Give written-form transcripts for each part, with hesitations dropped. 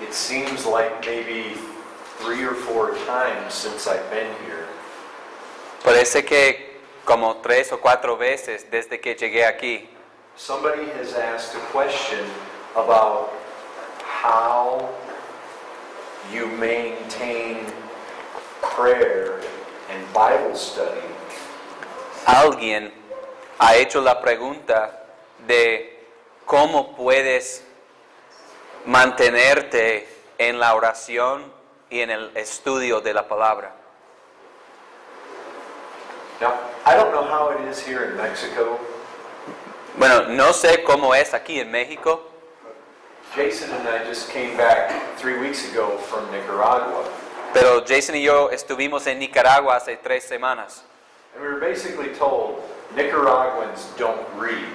it seems like maybe 3 or 4 times since I've been here, Parece que como 3 o 4 veces desde que llegué aquí, somebody has asked a question about how you maintain prayer and Bible study alguien ha hecho la pregunta de cómo puedes mantenerte en la oración y en el estudio de la palabra. Now, I don't know how it is here in Mexico. Bueno, no sé cómo es aquí en México. Jason and I just came back 3 weeks ago from Nicaragua. Pero Jason y yo estuvimos en Nicaragua hace 3 semanas. And we were basically told Nicaraguans don't read.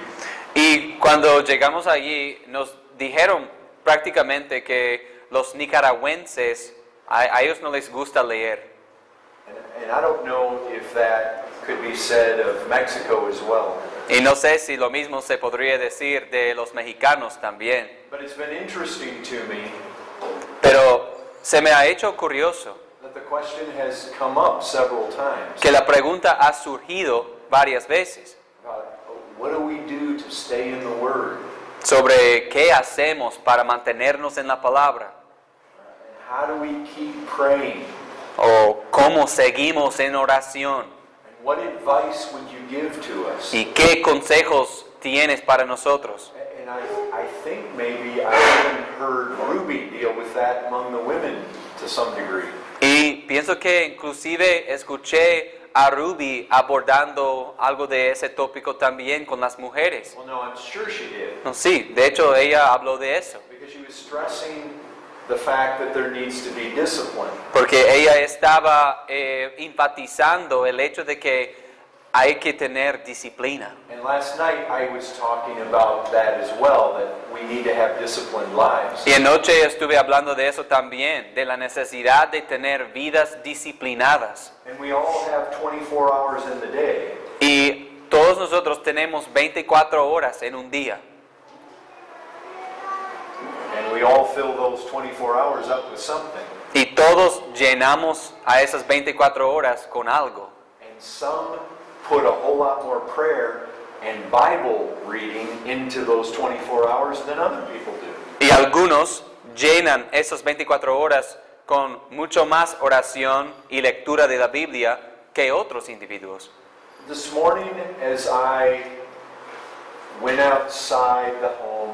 Y cuando llegamos allí nos dijeron prácticamente que los nicaragüenses, a ellos no les gusta leer. And I don't know if that could be said of Mexico as well. Y no sé si lo mismo se podría decir de los mexicanos también. But it's been interesting to me Pero se me ha hecho curioso that the question has come up several times. que la pregunta ha surgido varias veces About what do we do to stay in the Word? sobre qué hacemos para mantenernos en la palabra And how do we keep praying? o cómo seguimos en oración And what advice would you give to us? y qué consejos tienes para nosotros. And I think maybe I even heard Ruby deal with that among the women to some degree. Y pienso que inclusive escuché a Ruby abordando algo de ese tópico también con las mujeres. Well, no, I'm sure she did. No, sí, de hecho ella habló de eso, Because she was stressing the fact that there needs to be discipline. porque ella estaba enfatizando el hecho de que hay que tener disciplina. And last night I was talking about that as well, that we need to have disciplined lives. Y anoche estuve hablando de eso también, de la necesidad de tener vidas disciplinadas. And we all have 24 hours in the day. Y todos nosotros tenemos 24 horas en un día. And we all fill those 24 hours up with something. Y todos llenamos a esas 24 horas con algo. And some put a whole lot more prayer and Bible reading into those 24 hours than other people do. Y algunos llenan esas 24 horas con mucho más oración y lectura de la Biblia que otros individuos. This morning, as I went outside the home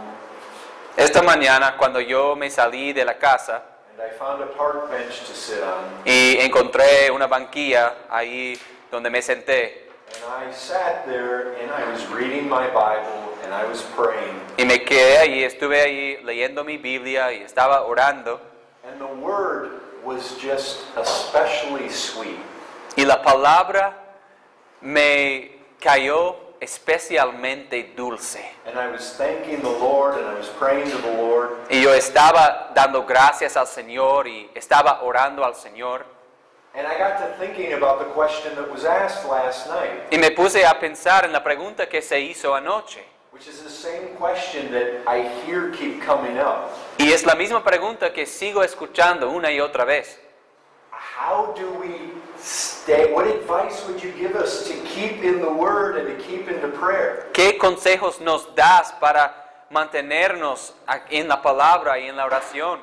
Esta mañana, cuando yo me salí de la casa and I found a park bench to sit on, y encontré una banquilla ahí donde me senté and I sat there and I was reading my Bible and I was praying, y me quedé ahí, estuve ahí leyendo mi Biblia y estaba orando and the Word was just especially sweet. y la palabra me cayó especialmente dulce. And I was thanking the Lord and I was praying to the Lord. Y yo estaba dando gracias al Señor y estaba orando al Señor. And I got to thinking about the question that was asked last night, Y me puse a pensar en la pregunta que se hizo anoche. which is the same question that I hear keep coming up. Y es la misma pregunta que sigo escuchando una y otra vez. How do we stay? What advice would you give us to keep in the Word and to keep into prayer? ¿Qué consejos nos das para mantenernos en la palabra y en la oración?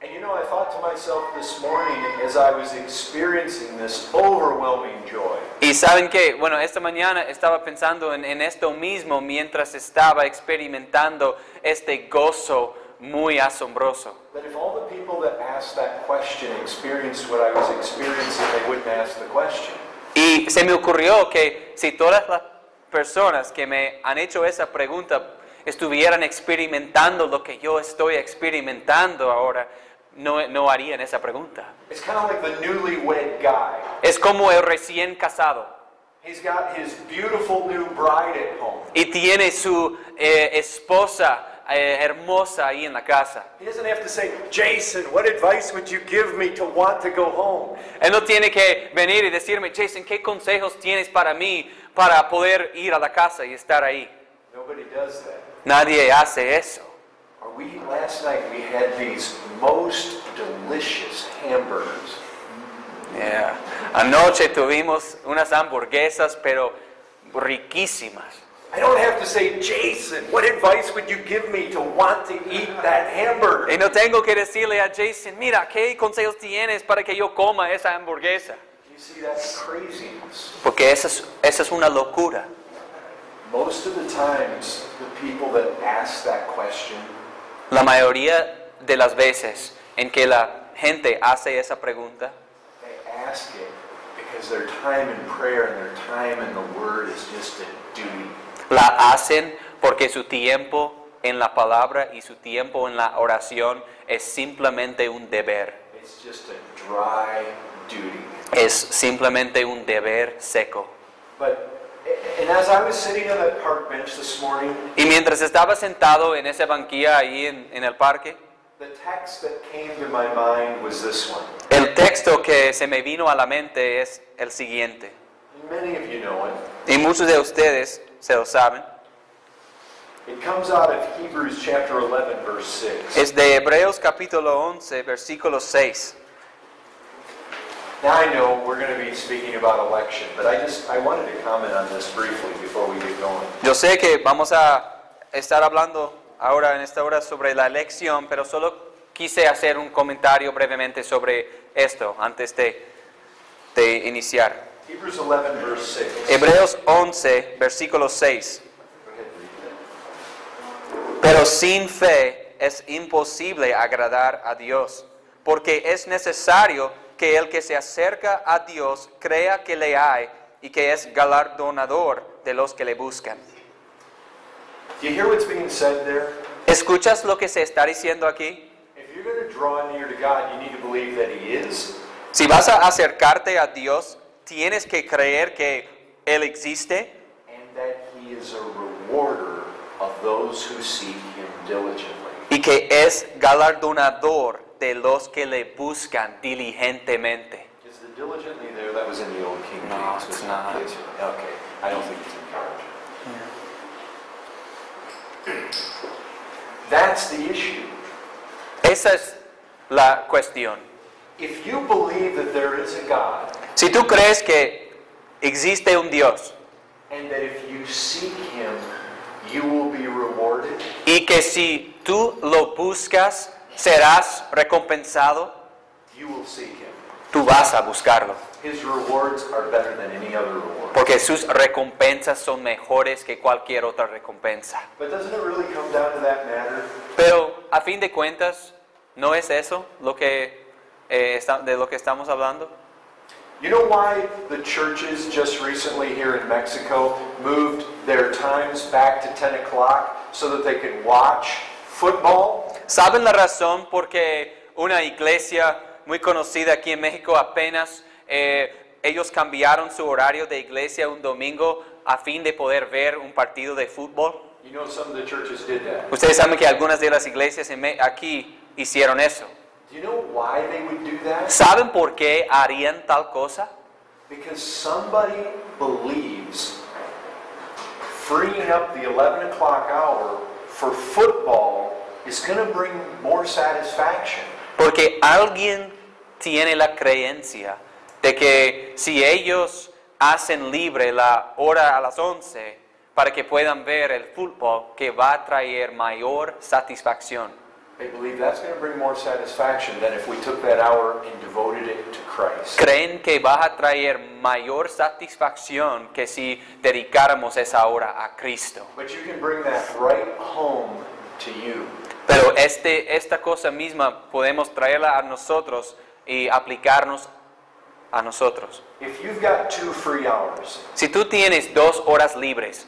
And you know, I thought to myself this morning as I was experiencing this overwhelming joy. Y saben que, bueno, esta mañana estaba pensando en esto mismo mientras estaba experimentando este gozo muy asombroso. That if all the people that asked that question experienced what I was experiencing, they wouldn't ask the question. Y se me ocurrió que si todas las personas que me han hecho esa pregunta estuvieran experimentando lo que yo estoy experimentando ahora, no harían esa pregunta. It's kind of like the newlywed guy. Es como el recién casado He's got his beautiful new bride at home. y tiene su esposa hermosa ahí en la casa. He doesn't have to say, Jason, what advice would you give me to want to go home? Él no tiene que venir y decirme, Jason, ¿qué consejos tienes para mí para poder ir a la casa y estar ahí? Nobody does that. Nadie hace eso. Last night we had these most delicious hamburgers. Yeah. Anoche tuvimos unas hamburguesas, pero riquísimas. I don't have to say, Jason, what advice would you give me to want to eat that hamburger? Y no tengo que decirle a Jason, mira, ¿qué consejos tienes para que yo coma esa hamburguesa? You see, that's craziness. Porque esa es una locura. Most of the times, the people that ask that question, La mayoría de las veces en que la gente hace esa pregunta, they ask it because their time in prayer and their time in the Word is just a duty. la hacen porque su tiempo en la palabra y su tiempo en la oración es simplemente un deber. It's just a dry duty. Es simplemente un deber seco. And as I was sitting on that park bench this morning, Y mientras estaba sentado en esa banquilla ahí en el parque, the text that came to my mind was this one. el texto que se me vino a la mente es el siguiente. And many of you know it. Y muchos de ustedes se lo saben. It comes out of Hebrews chapter 11, verse 6. Es de Hebreos capítulo 11, versículo 6. Now I know we're going to be speaking about election, but I wanted to comment on this briefly before we get going. Yo sé que vamos a estar hablando ahora en esta hora sobre la elección, pero solo quise hacer un comentario brevemente sobre esto antes de iniciar. Hebrews 11, verse 6. Hebreos 11, versículo 6. Go ahead, read that. Pero sin fe es imposible agradar a Dios, porque es necesario que el que se acerca a Dios crea que le hay y que es galardonador de los que le buscan. Do you hear what's being said there? ¿Escuchas lo que se está diciendo aquí? If you're going to draw near to God, you need to believe that He is, Si vas a acercarte a Dios, tienes que creer que Él existe and that He is a rewarder of those who seek Him diligently. y que es galardonador de los que le buscan diligentemente. Is the diligently there? That was in the Old King No, James. it's wasn't not. it? Okay. I don't think it's encouraged. That's the issue. Esa es la cuestión. If you believe that there is a God, Si tú crees que existe un Dios and that if you seek Him, you will be rewarded, y que si tú lo buscas, serás recompensado, you will seek Him. tú vas a buscarlo. His rewards are better than any other reward. Porque sus recompensas son mejores que cualquier otra recompensa. But doesn't it really come down to that matter? Pero a fin de cuentas, ¿no es eso lo que, de lo que estamos hablando? You know why the churches just recently here in Mexico moved their times back to 10 o'clock so that they could watch football? ¿Saben la razón por qué una iglesia muy conocida aquí en México apenas ellos cambiaron su horario de iglesia un domingo a fin de poder ver un partido de fútbol? You know some of the churches did that. Ustedes saben que algunas de las iglesias aquí hicieron eso. Do you know why they would do that? ¿Saben por qué harían tal cosa? Because somebody believes freeing up the 11 o'clock hour for football is going to bring more satisfaction. Porque alguien tiene la creencia de que si ellos hacen libre la hora a las 11 para que puedan ver el fútbol, que va a traer mayor satisfacción. They believe that's going to bring more satisfaction than if we took that hour and devoted it to Christ. Creen que va a traer mayor satisfacción que si dedicáramos esa hora a Cristo. But you can bring that right home to you. Pero esta cosa misma podemos traerla a nosotros y aplicarnos a nosotros. If you've got 2 free hours Si tú tienes 2 horas libres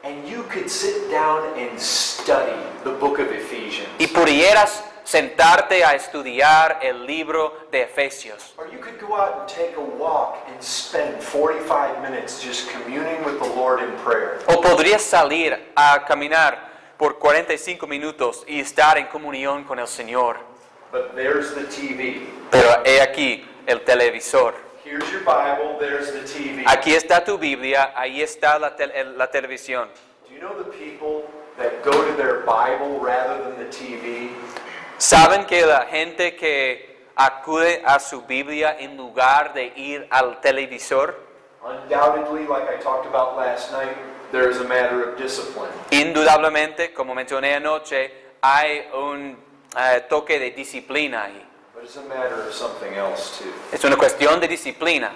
and you could sit down and study the book of Ephesians, y pudieras sentarte a estudiar el libro de Efesios, or you could go out and take a walk and spend 45 minutes just communing with the Lord in prayer. o podrías salir a caminar por 45 minutos y estar en comunión con el Señor. But there's the TV. Pero he aquí el televisor. Here's your Bible, there's the TV. Aquí está tu Biblia, ahí está la televisión. Do you know the people that go to their Bible rather than the TV, ¿Saben que la gente que acude a su Biblia en lugar de ir al televisor? undoubtedly, like I talked about last night, there is a matter of discipline. Indudablemente, como mencioné anoche, hay un toque de disciplina ahí. But it's a matter of something else too. Es una cuestión de disciplina,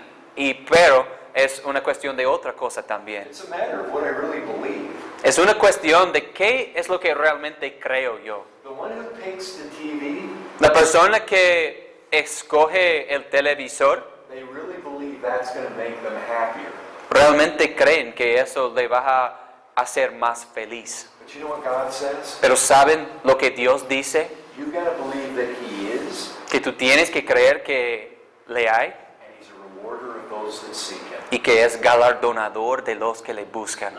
pero es una cuestión de otra cosa también. It's a matter of what I really believe. Es una cuestión de qué es lo que realmente creo yo. The one who picks the TV, La persona que escoge el televisor, they really believe that's going to make them happier. realmente creen que eso le va a hacer más feliz. But you know what God says? Pero ¿saben lo que Dios dice? You've got to believe that He is, Que tú tienes que creer que le hay and He's a rewarder of those that seek Him. y que es galardonador de los que le buscan.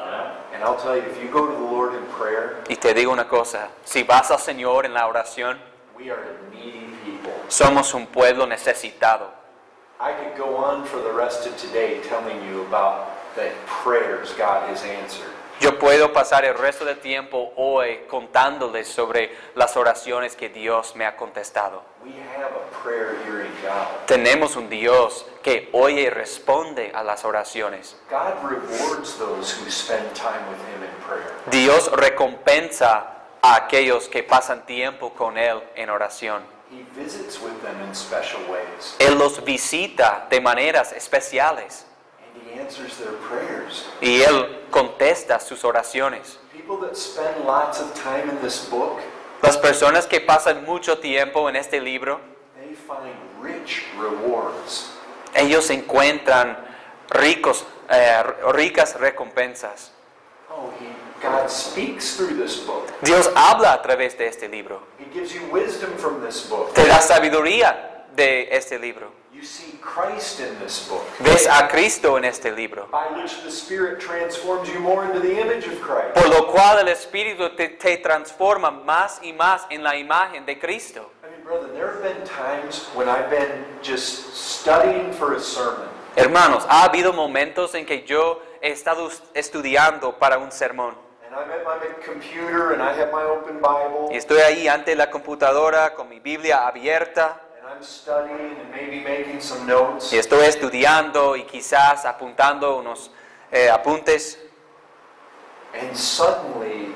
And I'll tell you, if you go to the Lord in prayer, Y te digo una cosa, si vas al Señor en la oración, we are a needy people. somos un pueblo necesitado. I could go on for the rest of today telling you about the prayers God has answered. Yo puedo pasar el resto del tiempo hoy contándoles sobre las oraciones que Dios me ha contestado. We have a prayer-hearing God. Tenemos un Dios que oye y responde a las oraciones. God rewards those who spend time with Him in prayer. Dios recompensa a aquellos que pasan tiempo con Él en oración. He visits with them in special ways, Él los visita de maneras especiales and He answers their prayers. y Él contesta sus oraciones. People that spend lots of time in this book, Las personas que pasan mucho tiempo en este libro, they find rich rewards. ellos encuentran ricas recompensas. Oh, God speaks through this book. Dios habla a través de este libro. He gives you wisdom from this book. Te da sabiduría de este libro. You see Christ in this book, Ves a Cristo en este libro. by which the Spirit transforms you more into the image of Christ. Por lo cual el Espíritu te transforma más y más en la imagen de Cristo. I mean, brother, there have been times when I've been just studying for a sermon, Hermanos, ha habido momentos en que yo he estado estudiando para un sermón. and I'm at my computer and I have my open Bible, Y estoy ahí ante la computadora con mi Biblia abierta. and I'm studying and maybe making some notes. Y estoy estudiando y quizás apuntando unos apuntes. And suddenly,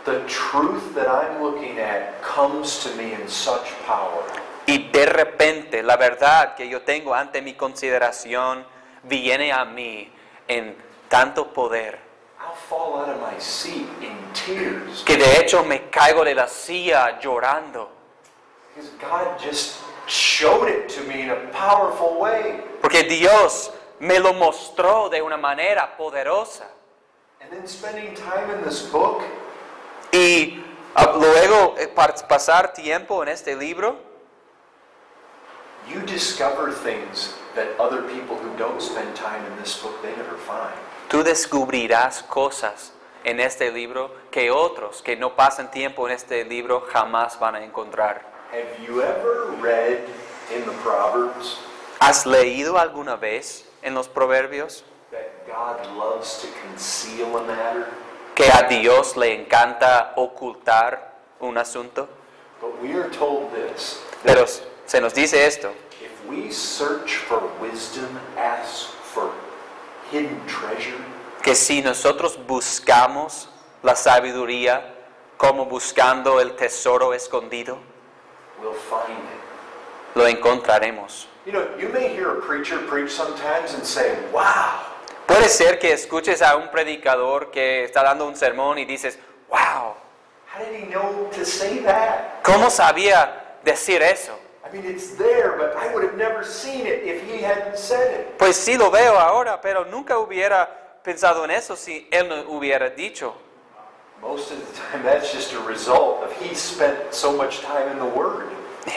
the truth that I'm looking at comes to me in such power. Y de repente la verdad que yo tengo ante mi consideración viene a mí en tanto poder I'll fall out of my seat in tears que de hecho me caigo de la silla llorando. because God just showed it to me in a powerful way. Porque Dios me lo mostró de una manera poderosa. And then spending time in this book, Y luego pasar tiempo en este libro, you discover things that other people who don't spend time in this book, they never find. tú descubrirás cosas en este libro que otros que no pasan tiempo en este libro jamás van a encontrar. Have you ever read in the Proverbs ¿Has leído alguna vez en los proverbios that God loves to conceal a matter? que a Dios le encanta ocultar un asunto? But we are told this, Pero se nos dice esto, if we search for wisdom, ask for hidden treasure, que si nosotros buscamos la sabiduría como buscando el tesoro escondido, we'll find it. lo encontraremos. You know, you may hear a preacher preach sometimes and say, wow, Puede ser que escuches a un predicador que está dando un sermón y dices, wow, how did he know to say that? ¿cómo sabía decir eso? I mean, it's there, but I would have never seen it if he hadn't said it. Pues sí lo veo ahora, pero nunca hubiera pensado en eso si él no hubiera dicho. Most of the time, that's just a result of he spent so much time in the Word.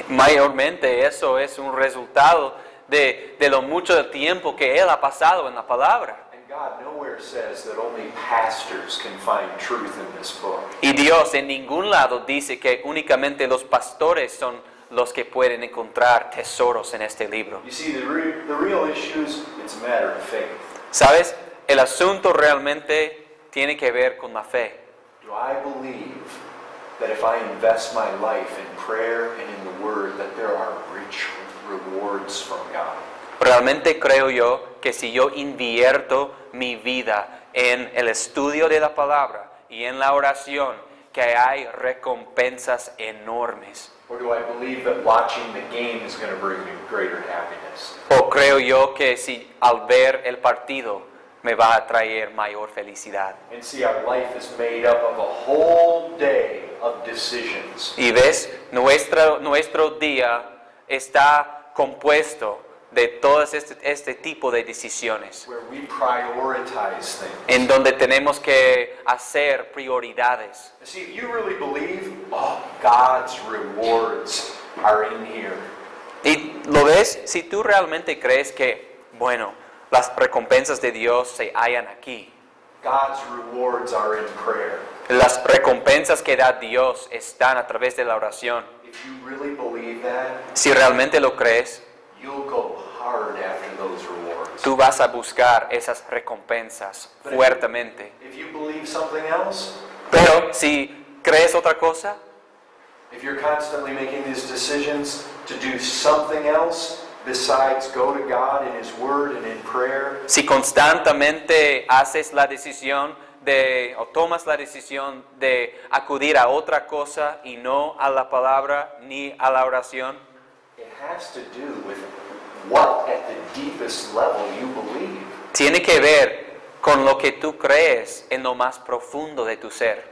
Mayormente eso es un resultado de lo mucho tiempo que él ha pasado en la palabra. And God nowhere says that only pastors can find truth in this book. Y Dios en ningún lado dice que únicamente los pastores son los que pueden encontrar tesoros en este libro. You see, the real issue is it's a matter of faith. ¿Sabes? El asunto realmente tiene que ver con la fe. Do I believe that if I invest my life in prayer and in the Word, that there are rich rewards from God? Realmente creo yo que si yo invierto mi vida en el estudio de la palabra y en la oración, que hay recompensas enormes. Or do I believe that watching the game is going to bring me greater happiness? O creo yo que si al ver el partido me va a traer mayor felicidad. And see, our life is made up of a whole day of decisions. Y ves, nuestro día está compuesto de todo este tipo de decisiones, Where we prioritize things. en donde tenemos que hacer prioridades. See, if you really believe, God's rewards are in here. Y lo ves, si tú realmente crees que, bueno, las recompensas de Dios se hallan aquí. God's rewards are in prayer. Las recompensas que da Dios están a través de la oración. If you really believe that, Si realmente lo crees, you'll go hard after those rewards. tú vas a buscar esas recompensas fuertemente. If you believe something else, Pero si crees otra cosa, if you're constantly making these decisions to do something else besides go to God in His Word and in prayer, si constantemente haces la decisión o tomas la decisión de acudir a otra cosa y no a la palabra ni a la oración, it has to do with what at the deepest level you believe. tiene que ver con lo que tú crees en lo más profundo de tu ser.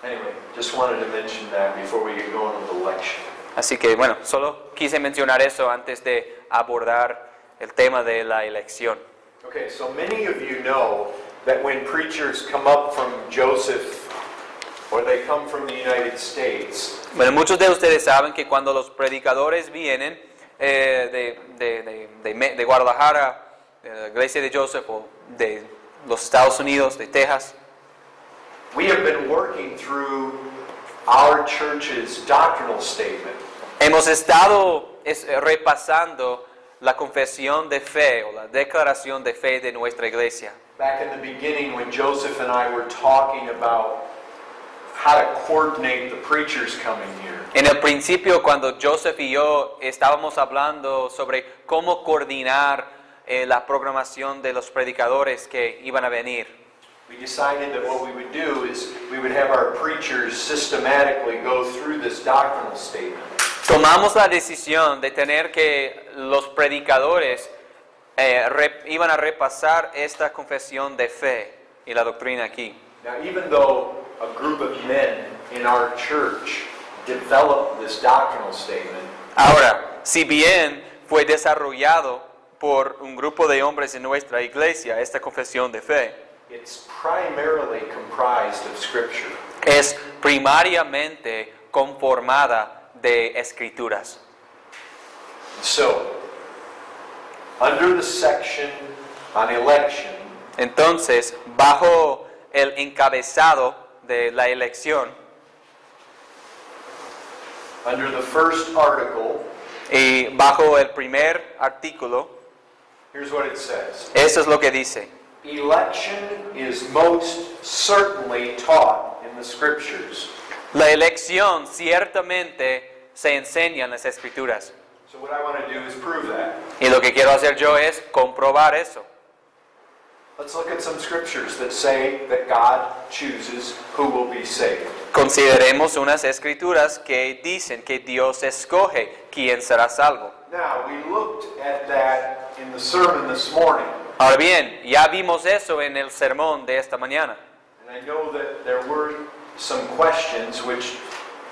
Anyway, just wanted to mention that before we get going with the lecture. Así que bueno, solo quise mencionar eso antes de abordar el tema de la elección. Okay, so many of you know that when preachers come up from Joseph or they come from the United States, Bueno, muchos de ustedes saben que cuando los predicadores vienen de Guadalajara, de la iglesia de Joseph o de los Estados Unidos, de Texas, we have been working through our church's doctrinal statement. hemos estado repasando la confesión de fe o la declaración de fe de nuestra iglesia. Back in the beginning when Joseph and I were talking about how to coordinate the preachers coming here. En el principio, cuando Joseph y yo estábamos hablando sobre cómo coordinar la programación de los predicadores que iban a venir, We decided that what we would do is we would have our preachers systematically go through this doctrinal statement. tomamos la decisión de tener que los predicadores iban a repasar esta confesión de fe y la doctrina aquí. Now, even though a group of men in our church developed this doctrinal statement, Ahora, si bien fue desarrollado por un grupo de hombres en nuestra iglesia, esta confesión de fe, it's primarily comprised of Scripture. es primariamente conformada de escrituras. So, under the section on election, Entonces, bajo el encabezado de la elección under the first article, y bajo el primer artículo, here's what it says. eso es lo que dice. Election is most certainly taught in the Scriptures. La elección ciertamente se enseña en las escrituras. So what I want to do is prove that. Y lo que quiero hacer yo es comprobar eso. Let's look at some scriptures that say that God chooses who will be saved. Consideremos unas escrituras que dicen que Dios escoge quién será salvo. Now, we looked at that in the sermon this morning, Ahora bien, ya vimos eso en el sermón de esta mañana. and I know that there were some questions which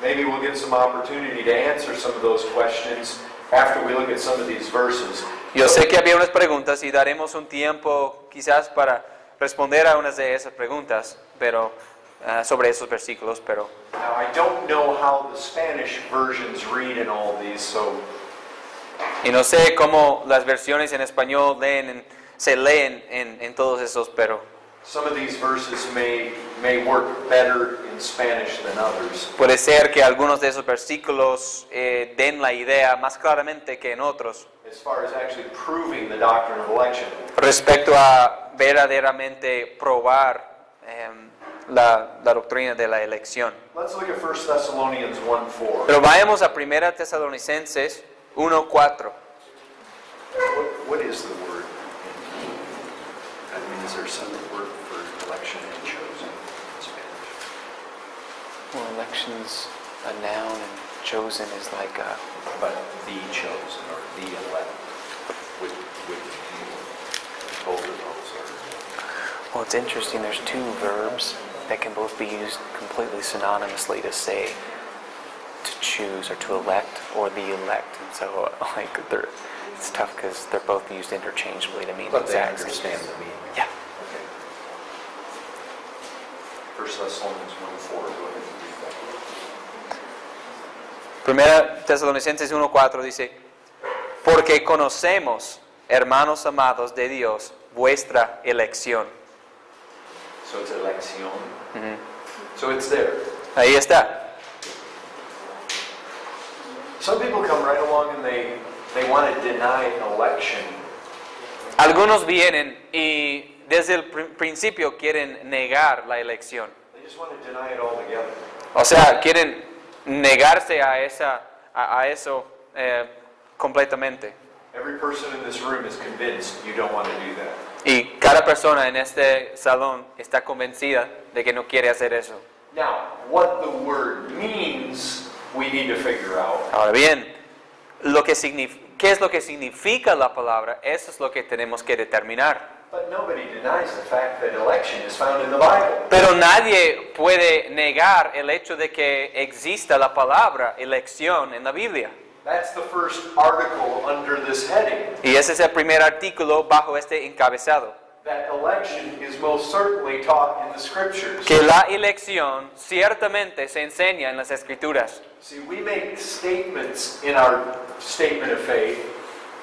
maybe we'll get some opportunity to answer some of those questions after we look at some of these verses. Yo sé que había unas preguntas y daremos un tiempo quizás para responder a unas de esas preguntas, pero sobre esos versículos, pero Now, I don't know how the Spanish versions read in all these, so y no sé cómo las versiones en español se leen en todos esos, pero some of these verses may work better in Spanish than others. puede ser que algunos de esos versículos den la idea más claramente que en otros As far as actually proving the doctrine of election. respecto a verdaderamente probar la doctrina de la elección. Let's look at 1 Thessalonians 1:4. Pero vayamos a 1 Tesalonicenses 1:4. What is the word? I mean, is there some word for election and chosen in Spanish? Well, election's a noun and chosen is like a... But the chosen or the elect, with both of those are. Well, it's interesting. There's two verbs that can both be used completely synonymously to say to choose or to elect or the elect. And so, like, it's tough because they're both used interchangeably to mean But they exact same understand thing. the meaning. Yeah. Okay. 1 Thessalonians 1:4. Go ahead and read that. Primera Tesalonicenses 1:4 dice, porque conocemos, hermanos amados de Dios, vuestra elección. So it's elección. So it's there. Ahí está. Some people come right along and they want to deny election. Algunos vienen y desde el principio quieren negar la elección. They just want to deny it altogether. O sea, quieren negarse a eso completamente. Every person in this room is convinced you don't want to do that. Y cada persona en este salón está convencida de que no quiere hacer eso. Now, what the word means, we need to figure out. Ahora bien, ¿qué es lo que significa la palabra? Eso es lo que tenemos que determinar. But nobody denies the fact that election is found in the Bible. Pero nadie puede negar el hecho de que exista la palabra elección en la Biblia. That's the first article under this heading. Y ese es el primer artículo bajo este encabezado. That election is most certainly taught in the Scriptures. Que la elección ciertamente se enseña en las Escrituras. See, we make statements in our statement of faith.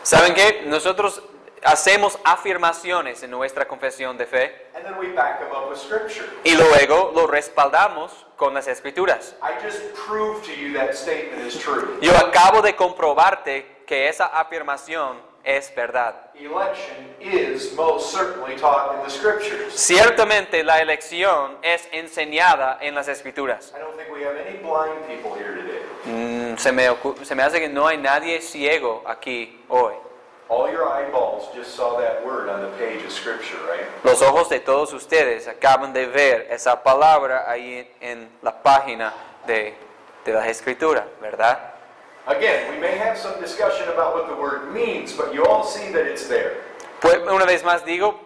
¿Saben qué? Nosotros hacemos afirmaciones en nuestra confesión de fe And then we back them up with Scripture. y luego lo respaldamos con las Escrituras. I just proved to you that statement is true. Yo acabo de comprobarte que esa afirmación es verdad. Election is most certainly taught in the Scriptures. Ciertamente la elección es enseñada en las Escrituras. I don't think we have any blind people here today. Se me hace que no hay nadie ciego aquí hoy. All your eyeballs just saw that word on the page of Scripture, right? Los ojos de todos ustedes acaban de ver esa palabra ahí en la página de la Escritura, ¿verdad? Again, we may have some discussion about what the word means, but you all see that it's there. Pues, una vez más digo,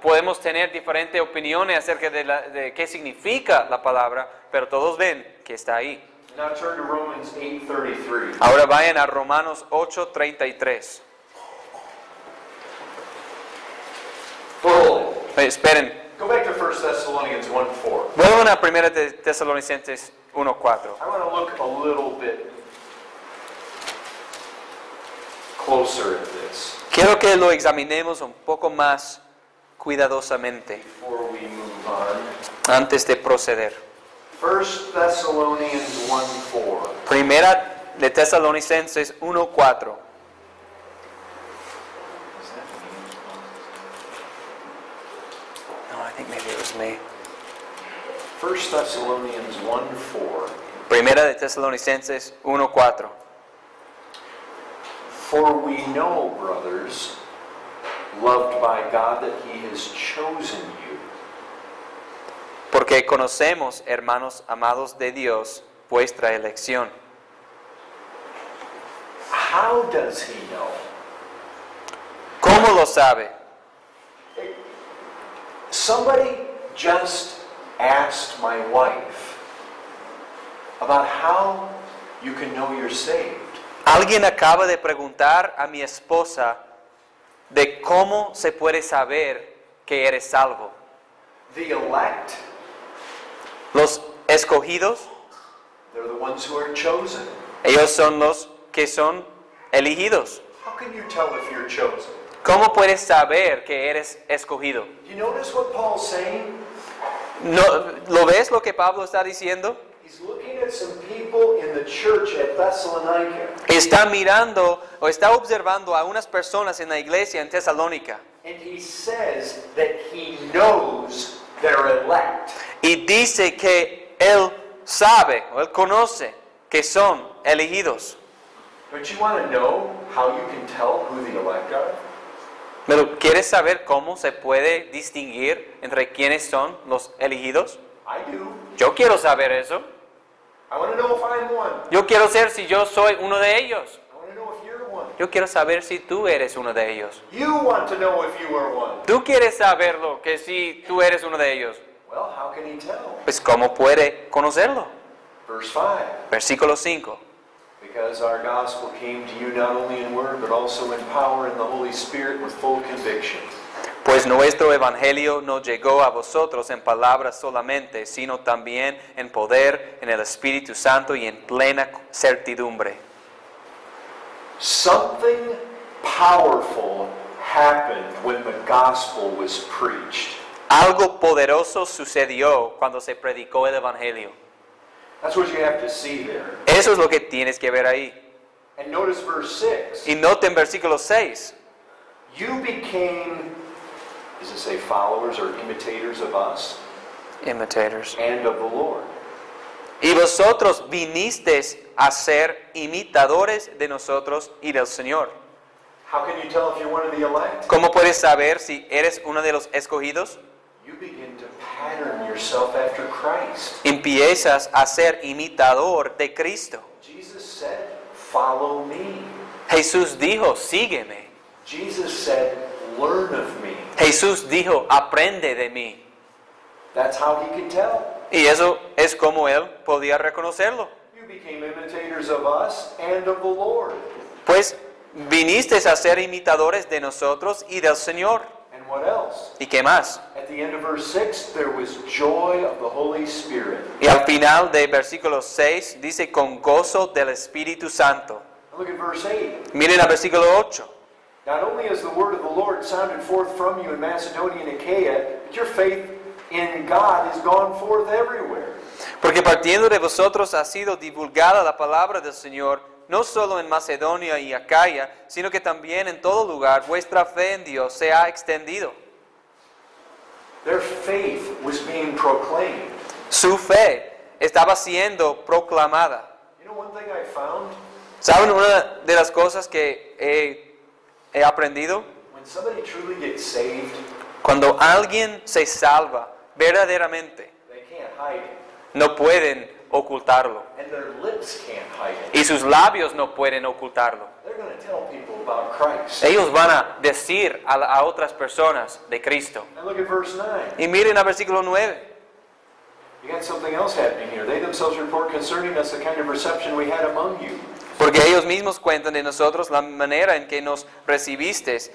podemos tener diferentes opiniones acerca de qué significa la palabra, pero todos ven que está ahí. Now turn to Romans 8:33. Ahora vayan a Romanos 8:33. Esperen, Go back to 1 Thessalonians 1:4. vuelvan a 1 Tesalonicenses 1:4. I want to look a little bit closer at this Quiero que lo examinemos un poco más cuidadosamente before we move on. antes de proceder. 1 Thessalonians 1:4. Primera de Tesalonicenses 1:4. No, I think maybe it was me. 1 Thessalonians 1:4. Primera de Tesalonicenses 1:4. For we know, brothers, loved by God, that He has chosen you. Porque conocemos, hermanos amados de Dios, vuestra elección. How does He know? ¿Cómo lo sabe? Somebody just asked my wife about how you can know you're saved. Alguien acaba de preguntar a mi esposa de cómo se puede saber que eres salvo. The elect, Los escogidos, they're the ones who are chosen. ellos son los que son elegidos. How can you tell if you're chosen? ¿Cómo puedes saber que eres escogido? Do you notice what Paul's saying? ¿No, ¿Lo ves lo que Pablo está diciendo? He's looking at some people in the church at Thessalonica. Está mirando o está observando a unas personas en la iglesia en Tesalónica. And he says that he knows they're elect. Y dice que Él sabe o Él conoce que son elegidos. Don't you want to know how you can tell who the elect are? Pero ¿quieres saber cómo se puede distinguir entre quiénes son los elegidos? I do. Yo quiero saber eso. I want to know if I'm one. Yo quiero saber si yo soy uno de ellos. I want to know if you're one. Yo quiero saber si tú eres uno de ellos. You want to know if you are one. Tú quieres saberlo, que si tú eres uno de ellos. Well, how can he tell? Pues ¿cómo puede conocerlo? Verse 5. Versículo 5. Because our gospel came to you not only in word, but also in power in the Holy Spirit with full conviction. Pues nuestro evangelio no llegó a vosotros en palabras solamente, sino también en poder, en el Espíritu Santo y en plena certidumbre. Something powerful happened when the gospel was preached. Algo poderoso sucedió cuando se predicó el evangelio. That's what you have to see there. Eso es lo que tienes que ver ahí. And notice verse 6. Y noten versículo 6. You became, does it say followers or imitators of us Imitators. and of the Lord? Y vosotros vinisteis a ser imitadores de nosotros y del Señor. How can you tell if you're one of the elect? ¿Cómo puedes saber si eres uno de los escogidos? You begin to pattern yourself after Christ. Empiezas a ser imitador de Cristo. Jesus said, follow me. Jesús dijo, sígueme. Jesus said, learn of me. Jesús dijo, aprende de mí. That's how he could tell. Y eso es como él podía reconocerlo. You became imitators of us and of the Lord. Pues vinisteis a ser imitadores de nosotros y del Señor. And what else? ¿Y qué más? At the end of verse 6, there was joy of the Holy Spirit. Y al final de versículo 6 dice, con gozo del Espíritu Santo. Look at verse 8. Miren al versículo 8. Not only has the word of the Lord sounded forth from you in Macedonia and Achaia, but your faith in God has gone forth everywhere. Porque partiendo de vosotros ha sido divulgada la palabra del Señor, no solo en Macedonia y Acaya, sino que también en todo lugar vuestra fe en Dios se ha extendido. Their faith was being proclaimed. Su fe estaba siendo proclamada. You know one thing I found? ¿Saben una de las cosas que he aprendido? When somebody truly gets saved, Cuando alguien se salva verdaderamente, they can't hide it. no pueden ocultarlo. And their lips can't hide it. Y sus labios no pueden ocultarlo. They're going to tell people about Christ. Ellos van a decir a otras personas de Cristo. And look at verse 9. Y miren al versículo 9. You got something else happening here. They themselves report concerning us the kind of reception we had among you. Porque ellos mismos cuentan de nosotros la manera en que nos recibisteis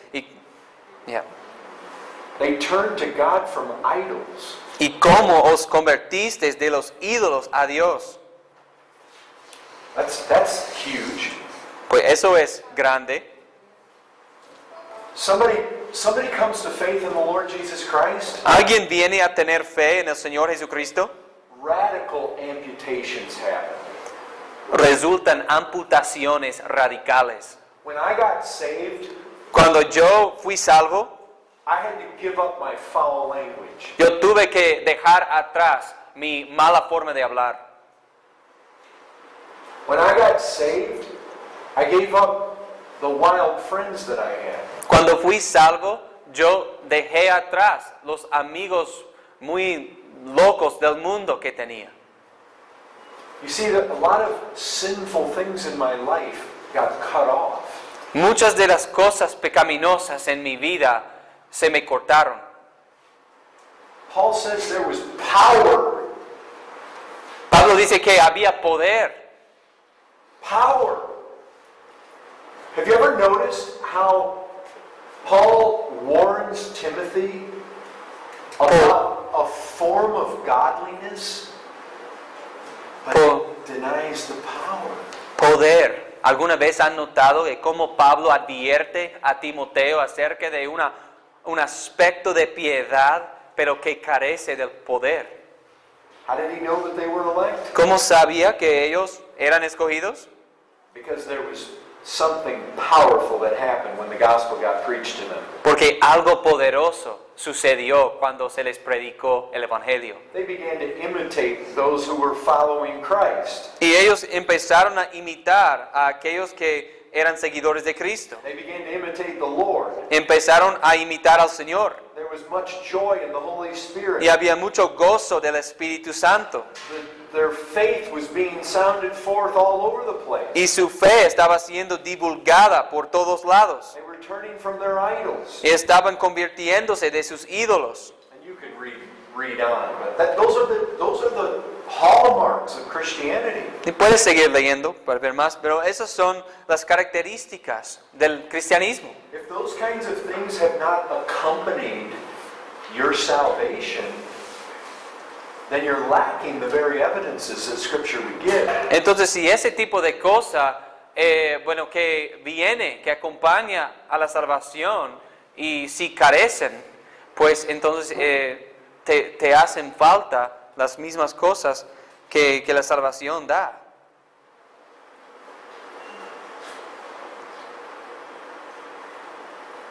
They turned to God from idols. y cómo os convertisteis de los ídolos a Dios. That's huge. Pues eso es grande. Somebody comes to faith in the Lord Jesus Christ. ¿Alguien viene a tener fe en el Señor Jesucristo? Radical amputations happen. Resultan amputaciones radicales. When I got saved, Cuando yo fui salvo, I had to give up my foul language. yo tuve que dejar atrás mi mala forma de hablar. When I got saved, I gave up the wild friends that I had. Cuando fui salvo, yo dejé atrás los amigos muy locos del mundo que tenía. You see that a lot of sinful things in my life got cut off. Muchas de las cosas pecaminosas en mi vida se me cortaron. Paul says there was power. Pablo dice que había poder. Power. Have you ever noticed how Paul warns Timothy about a form of godliness, but he denies the power? Poder. ¿Alguna vez han notado que cómo Pablo advierte a Timoteo acerca de un aspecto de piedad, pero que carece del poder? How did he know that they were elect? ¿Cómo sabía que ellos eran escogidos? Because there was something powerful that happened when the gospel got preached to them. Porque algo poderoso sucedió cuando se les predicó el Evangelio. They began to imitate those who were following Christ. Y ellos empezaron a imitar a aquellos que eran seguidores de Cristo. They began to imitate the Lord. Empezaron a imitar al Señor. There was much joy in the Holy Spirit. Y había mucho gozo del Espíritu Santo. Their faith was being sounded forth all over the place. Y su fe estaba siendo divulgada por todos lados. They were turning from their idols. Y estaban convirtiéndose de sus ídolos. And you could read on, but those are the hallmarks of Christianity. Y puedes seguir leyendo para ver más, pero esas son las características del cristianismo. If those kinds of things have not accompanied your salvation, then you're lacking the very evidences that Scripture would give. Entonces, si ese tipo de cosa, que viene, que acompaña a la salvación, y si carecen, pues entonces te hacen falta las mismas cosas que la salvación da.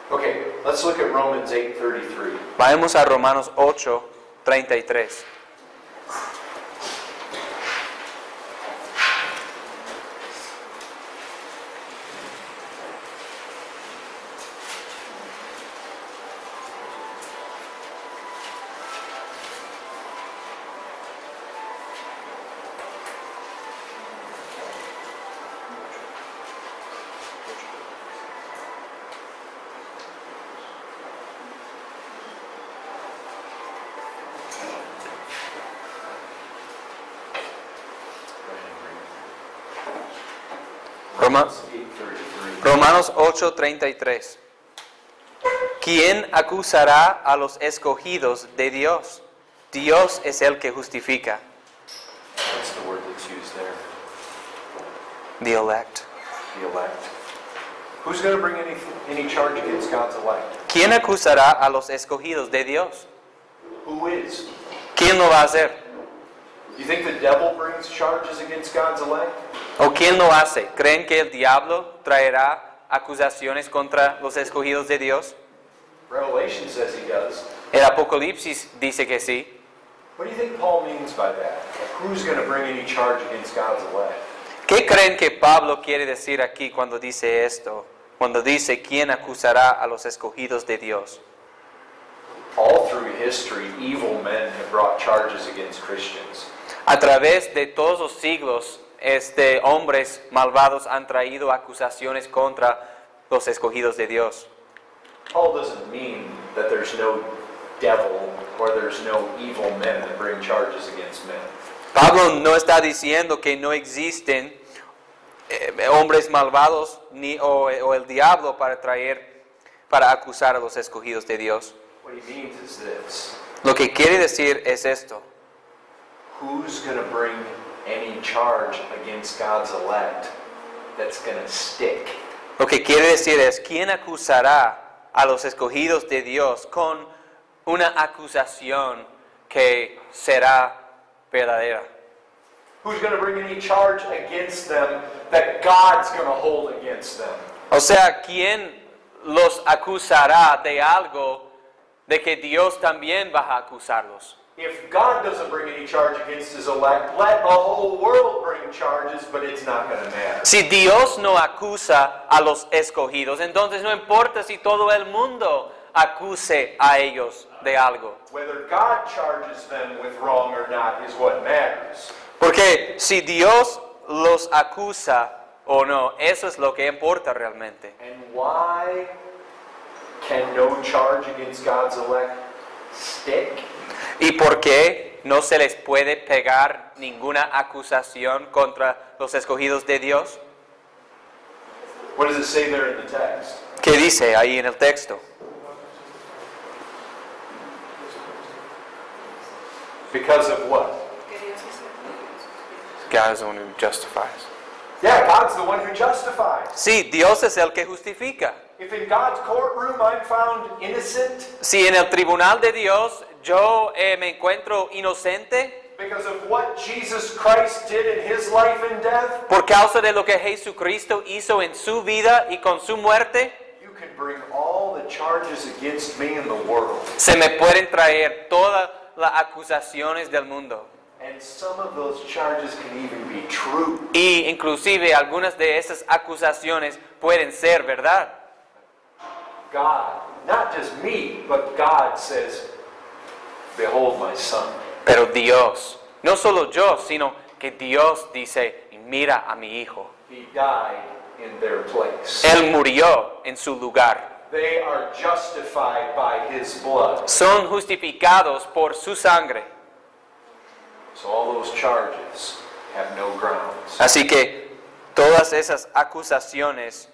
Okay, let's look at Romans 8:33. Vayamos a Romanos 8:33. Romanos 8:33. ¿Quién acusará a los escogidos de Dios? Dios es el que justifica. That's the word that's used there. The elect. The elect. Who's going to bring any charge against God's elect? ¿Quién acusará a los escogidos de Dios? Who is? ¿Quién lo va a hacer? You think the devil brings charges against God's elect? ¿O quién lo hace? ¿Creen que el diablo traerá acusaciones contra los escogidos de Dios? Revelation says he does. El Apocalipsis dice que sí. What do you think Paul means by that? Who's going to bring any charge against God's elect? ¿Qué creen que Pablo quiere decir aquí cuando dice esto? Cuando dice, ¿quién acusará a los escogidos de Dios? All through history, evil men have brought charges against Christians. A través de todos los siglos, hombres malvados han traído acusaciones contra los escogidos de Dios. Paul doesn't mean that there's no devil or there's no evil men that bring charges against men. Pablo no está diciendo que no existen hombres malvados o el diablo para acusar a los escogidos de Dios. What he means is this. Lo que quiere decir es esto. Who's going to bring any charge against God's elect that's going to stick? Lo que quiere decir es, ¿quién acusará a los escogidos de Dios con una acusación que será verdadera? Who's going to bring any charge against them that God's going to hold against them? O sea, ¿quién los acusará de algo de que Dios también va a acusarlos? If God doesn't bring any charge against his elect, let the whole world bring charges, but it's not going to matter. Si Dios no acusa a los escogidos, entonces no importa si todo el mundo acuse a ellos de algo. Whether God charges them with wrong or not is what matters. Porque si Dios los acusa o no, eso es lo que importa realmente. And why can no charge against God's elect stick? ¿Y por qué no se les puede pegar ninguna acusación contra los escogidos de Dios? What does it say there in the text? ¿Qué dice ahí en el texto? Because of what? God is the one who justifies. Yeah, God's the one who justifies. Sí, Dios es el que justifica. If in God's courtroom I'm found innocent Si en el tribunal de Dios yo me encuentro inocente because of what Jesus Christ did in his life and death, por causa de lo que Jesucristo hizo en su vida y con su muerte, you can bring all the the charges against me in the world. Se me pueden traer todas las acusaciones del mundo. And some of those charges can even be true. Y inclusive algunas de esas acusaciones pueden ser verdad. God, not just me, but God says, behold my son. Pero Dios, no solo yo, sino que Dios dice, mira a mi hijo. He died in their place. Él murió en su lugar. They are justified by his blood. Son justificados por su sangre. So all those charges have no grounds. Así que todas esas acusaciones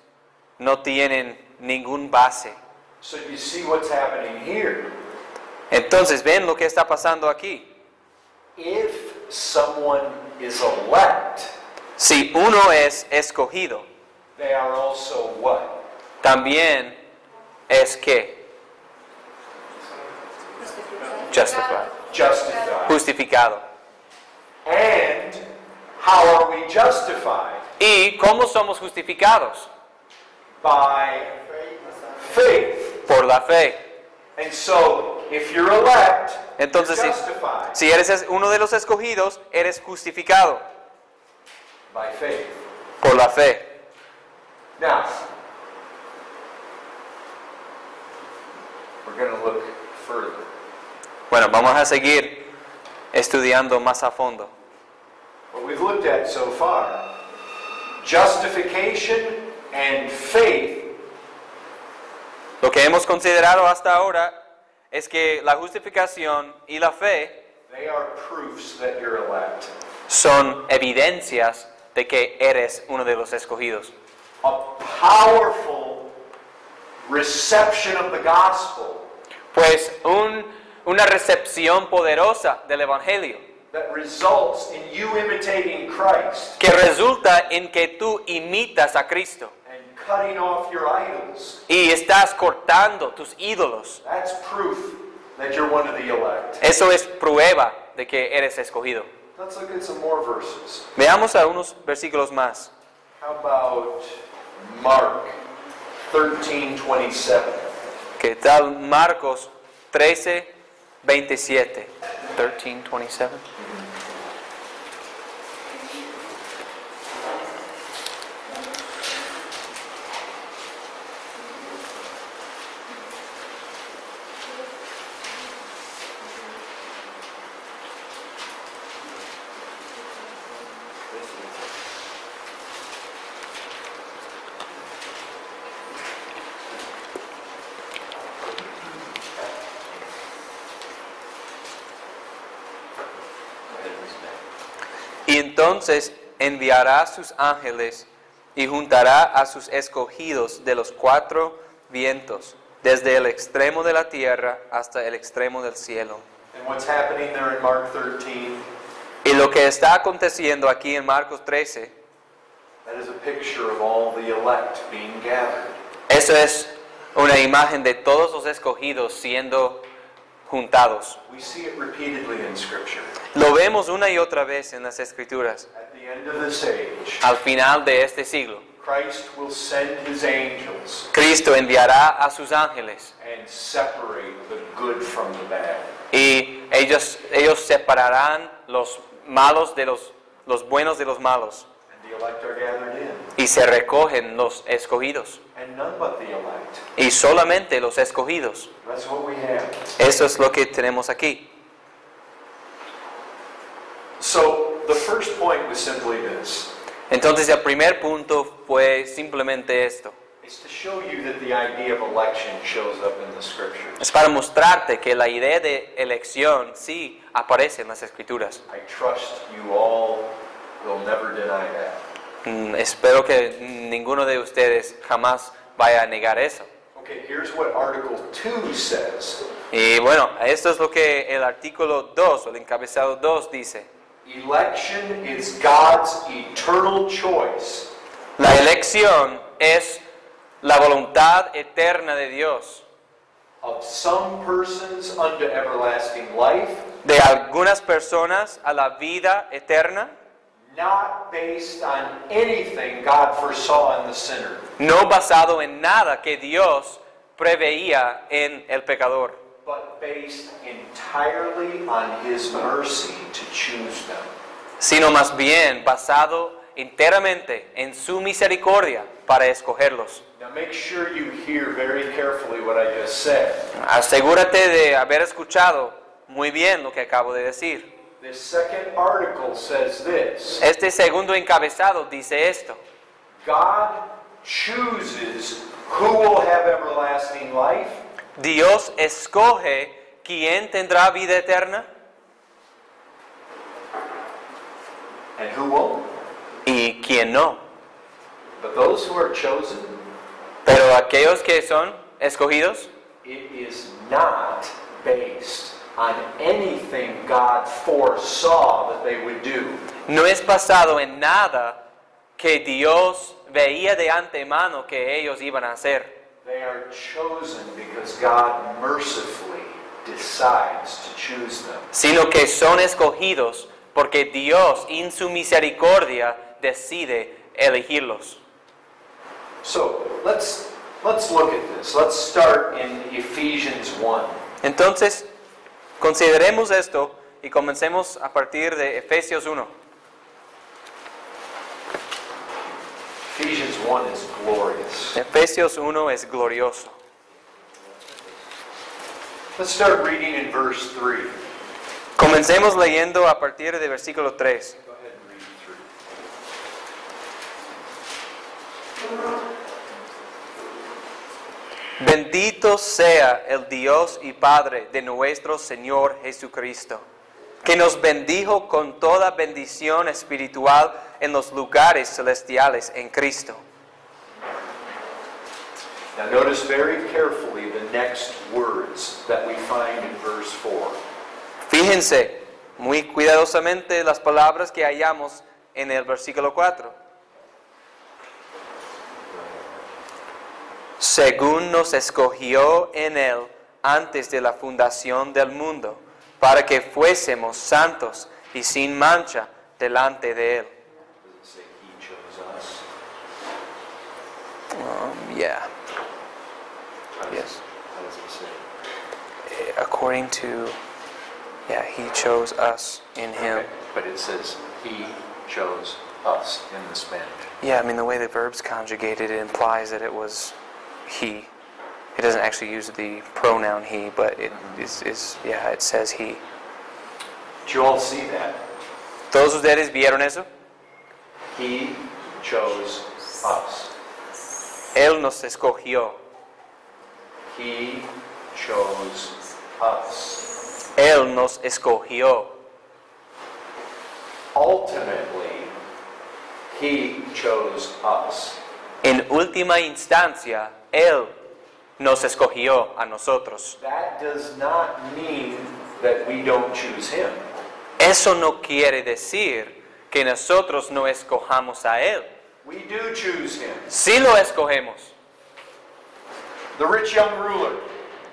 no tienen ningún base. So you see what's happening here. Entonces, ¿ven lo que está pasando aquí? If someone is elect, Si uno es escogido, they are also what? también es que justified, Justified. justificado. And how are we justified? ¿Y cómo somos justificados? By faith. Por la fe. And so, if you're elect, Entonces, you're justified si eres uno de los escogidos, eres justificado by faith. por la fe. Now, we're going to look further. Bueno, vamos a seguir estudiando más a fondo. What we've looked at so far, justification and faith, Lo que hemos considerado hasta ahora es que la justificación y la fe they are proofs that you're elect. son evidencias de que eres uno de los escogidos. A powerful reception of the gospel Pues una recepción poderosa del Evangelio that results in you imitating Christ que resulta en que tú imitas a Cristo and cutting off your idols. y estás cortando tus ídolos. That's proof that you're one of the elect. Eso es prueba de que eres escogido. Let's look at some more verses. Veamos algunos versículos más. How about Mark 13:27? ¿Qué tal Marcos 13:27? 13:27. Y entonces enviará sus ángeles y juntará a sus escogidos de los cuatro vientos, desde el extremo de la tierra hasta el extremo del cielo. And what's happening there in Mark 13? Y lo que está aconteciendo aquí en Marcos 13, That is a picture of all the elect being gathered. eso es una imagen de todos los escogidos siendo juntados. We see it repeatedly in Scripture. Lo vemos una y otra vez en las Escrituras. At the end of this age, Al final de este siglo, Christ will send his angels Cristo enviará a sus ángeles and separate the good from the bad. y ellos separarán los malos de los buenos de los malos And the elect are gathered in. y se recogen los escogidos And none but the elect. y solamente los escogidos. That's what we have. Eso es lo que tenemos aquí. So, the first point was simply this. Entonces el primer punto fue simplemente esto. It's to show you that the idea of election shows up in the Scriptures. Es para mostrarte que la idea de elección sí aparece en las Escrituras. I trust you all will never deny that. Espero que ninguno de ustedes jamás vaya a negar eso. Okay, here's what Article 2 says. Y bueno, esto es lo que el artículo 2 o el encabezado 2 dice. Election is God's eternal choice La elección es la voluntad eterna de Dios, of some persons unto everlasting life, de algunas personas a la vida eterna, not based on anything God foresaw in the sinner. no basado en nada que Dios preveía en el pecador, but based entirely on His mercy to choose them. sino más bien basado enteramente en su misericordia para escogerlos. Now make sure you hear very carefully what I just said. Asegúrate de haber escuchado muy bien lo que acabo de decir. This second article says this: Este segundo encabezado dice esto: God chooses who will have everlasting life Dios escoge quién tendrá vida eterna and who won't. y quién no. But those who are chosen, Pero aquellos que son escogidos, it is not based on anything God foresaw that they would do. no es basado en nada que Dios veía de antemano que ellos iban a hacer, They are chosen because God mercifully decides to choose them. sino que son escogidos porque Dios en su misericordia decide elegirlos. So let's look at this. Let's start in Ephesians 1. Entonces, consideremos esto y comencemos a partir de Efesios 1. Ephesians 1 is glorious. Efesios 1 es glorioso. Let's start reading in verse 3. Comencemos leyendo a partir de versículo 3. Go ahead and read through. Bendito sea el Dios y Padre de nuestro Señor Jesucristo, que nos bendijo con toda bendición espiritual en los lugares celestiales en Cristo. Now notice very carefully the next words that we find in verse 4. Fíjense muy cuidadosamente las palabras que hallamos en el versículo 4. Según nos escogió en Él antes de la fundación del mundo, para que fuésemos santos y sin mancha delante de Él. Does it say He chose us? Yeah, How does- Yes. How does it say? according to, He chose us in Him. Okay, but it says He chose us in the Spanish. Yeah, I mean the way the verb's conjugated, it implies that it was He. It doesn't actually use the pronoun He, but it it says He. Did you all see that? ¿Todos ustedes vieron eso? He chose us. Él nos escogió. He chose us. Él nos escogió. Ultimately, He chose us. En última instancia, Él nos escogió a nosotros. That does not mean that we don't choose Him. Eso no quiere decir que nosotros no escojamos a Él. We do choose Him. Sí lo escogemos. The rich young ruler.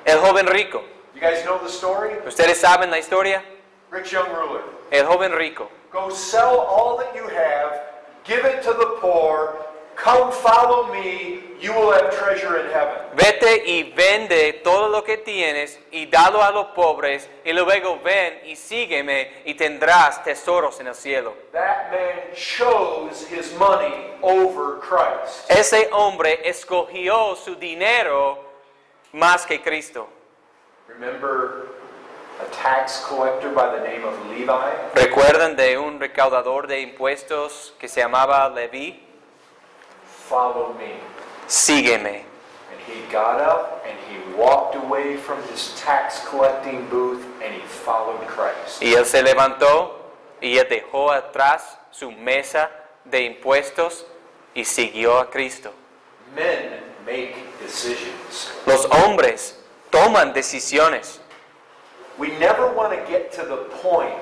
El joven rico. You guys know the story? ¿Ustedes saben la historia? Rich young ruler. El joven rico. Go sell all that you have, give it to the poor, come follow me, you will have treasure in heaven. Vete y vende todo lo que tienes y dalo a los pobres y luego ven y sígueme y tendrás tesoros en el cielo. That man chose his money over Christ. Ese hombre escogió su dinero más que Cristo. Remember a tax collector by the name of Levi? ¿Recuerdan de un recaudador de impuestos que se llamaba Leví? Follow me. Sígueme. And he got up and he walked away from his tax collecting booth and he followed Christ. Y él se levantó y él dejó atrás su mesa de impuestos y siguió a Cristo. Men make decisions. Los hombres toman decisiones. We never want to get to the point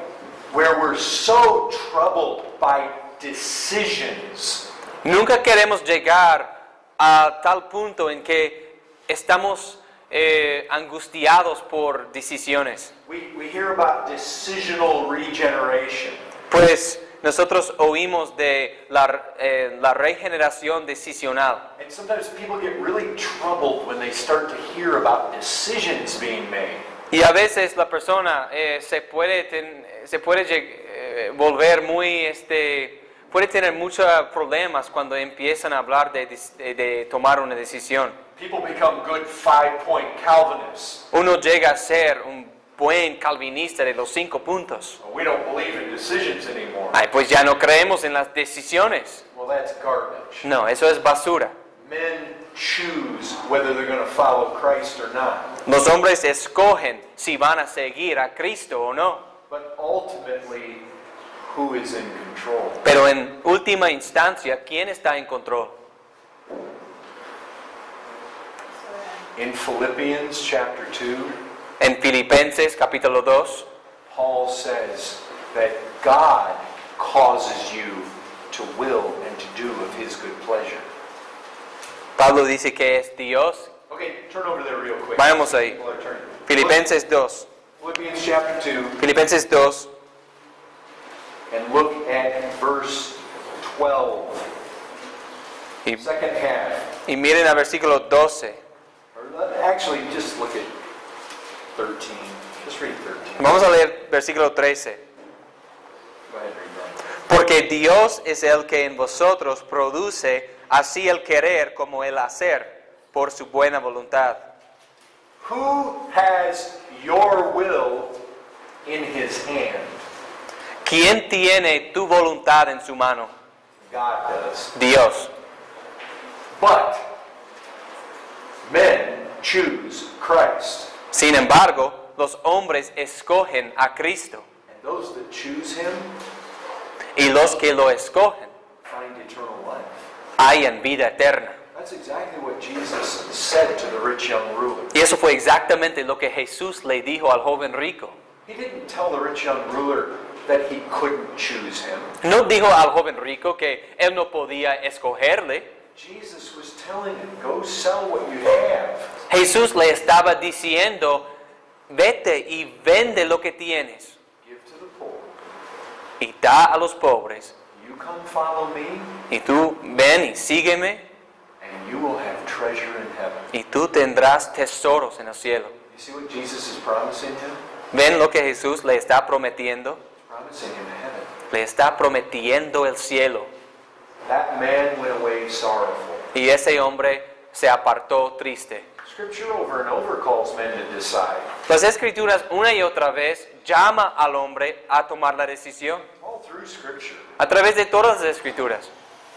where we're so troubled by decisions Nunca queremos llegar a tal punto en que estamos angustiados por decisiones. We hear about decisional regeneration. Pues nosotros oímos de la regeneración decisional. And sometimes people get really troubled when they start to hear about decisions being made. Y a veces la persona se puede volver muy, puede tener muchos problemas cuando empiezan a hablar de tomar una decisión. People become good 5-point Calvinists. Uno llega a ser un buen calvinista de los 5 puntos. We don't believe in decisions anymore. Ay, pues ya no creemos en las decisiones. Well, that's garbage. No, eso es basura. Men choose whether they're going to follow Christ or not. Los hombres escogen si van a seguir a Cristo o no. But ultimately, who is in control? Pero en última instancia, ¿quién está en control? In Philippians chapter 2, En Filipenses capítulo 2, Paul says that God causes you to will and to do of his good pleasure. Pablo dice que es Dios. Okay, turn over there real quick. Vamos ahí. People are turning. Filipenses 2. Philippians chapter 2, Filipenses 2. and look at verse 12, Y, second half. y miren al versículo 12. Or actually, just look at 13. Just read 13. Vamos a leer versículo 13. Go ahead and read that. Porque Dios es el que en vosotros produce así el querer como el hacer por su buena voluntad. Who has your will in his hand? ¿Quién tiene tu voluntad en su mano? God does. Dios. But men choose Christ. Sin embargo, los hombres escogen a Cristo. And those that choose him Y los que lo escogen find eternal life. hallan vida eterna. That's exactly what Jesus said to the rich young ruler. Y eso fue exactamente lo que Jesús le dijo al joven rico. He didn't tell the rich young ruler that he couldn't choose him. No dijo al joven rico que él no podía escogerle. Jesus was telling him, go sell what you have. Jesús le estaba diciendo, vete y vende lo que tienes Give to the poor. y da a los pobres. You come follow me, Y tú ven y sígueme and you will have treasure in heaven. y tú tendrás tesoros en el cielo. You see what Jesus is promising him? ¿Ven lo que Jesús le está prometiendo? He's promising him heaven. Le está prometiendo el cielo. That man went away sorrowful. Y ese hombre se apartó triste. Scripture over and over calls men to decide. Las Escrituras una y otra vez llama al hombre a tomar la decisión. All through Scripture. A través de todas las Escrituras.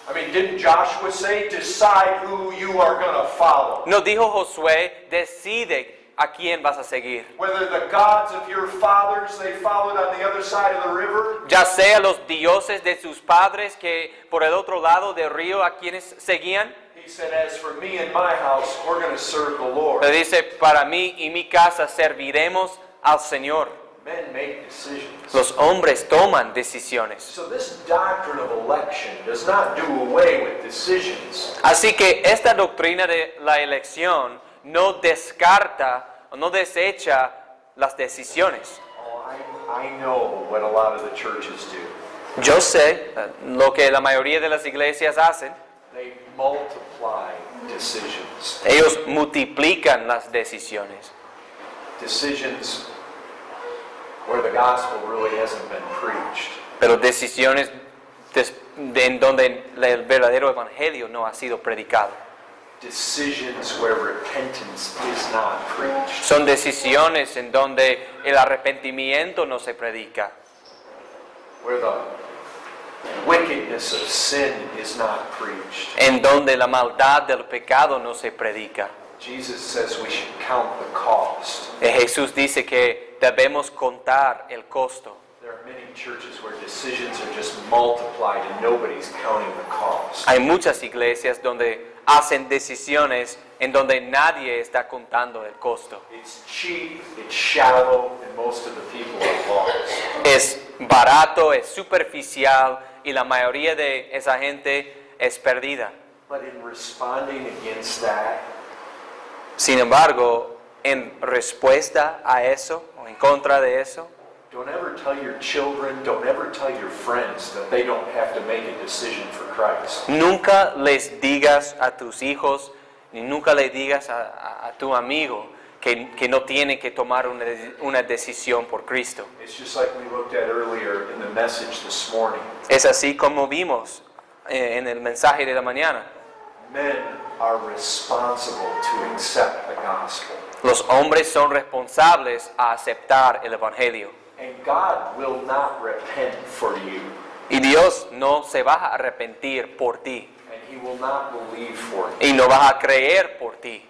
I mean, didn't Joshua say, decide who you are going to follow? No dijo Josué, decide a quién vas a seguir. Whether the gods of your fathers they followed on the other side of the river, Ya sea los dioses de sus padres que por el otro lado del río a quienes seguían. he said, as for me and my house, we're going to serve the Lord. Le dice, para mí y mi casa serviremos al Señor. Men make decisions. Los hombres toman decisiones. So this doctrine of election does not do away with decisions. Así que esta doctrina de la elección no descarta o no desecha las decisiones. Oh, I know what a lot of the churches do. Yo sé lo que la mayoría de las iglesias hacen. They multiply decisions. Ellos multiplican las decisiones. Decisions where the gospel really hasn't been preached. Pero decisiones en donde el verdadero evangelio no ha sido predicado. Decisions where repentance is not preached. Son decisiones en donde el arrepentimiento no se predica. Where the wickedness of sin is not preached. En donde la maldad del pecado no se predica. Jesus says we should count the cost. Jesús dice que debemos contar el costo. There are many churches where decisions are just multiplied and nobody's counting the cost. Hay muchas iglesias donde hacen decisiones en donde nadie está contando el costo. It's cheap, it's shallow, and most of the people are lost. Es barato, es superficial y la mayoría de esa gente es perdida. But in responding against that, Sin embargo, en respuesta a eso o en contra de eso, Don't ever tell your children, don't ever tell your friends that they don't have to make a decision for Christ. Nunca les digas a tus hijos, ni nunca le digas a tu amigo que no tiene que tomar una decisión por Cristo. It's just like we looked at earlier in the message this morning. Es así como vimos en el mensaje de la mañana. Men are responsible to accept the gospel. Los hombres son responsables a aceptar el Evangelio. And God will not repent for you. Y Dios no se va a arrepentir por ti. And He will not believe for you. Y no va a creer por ti.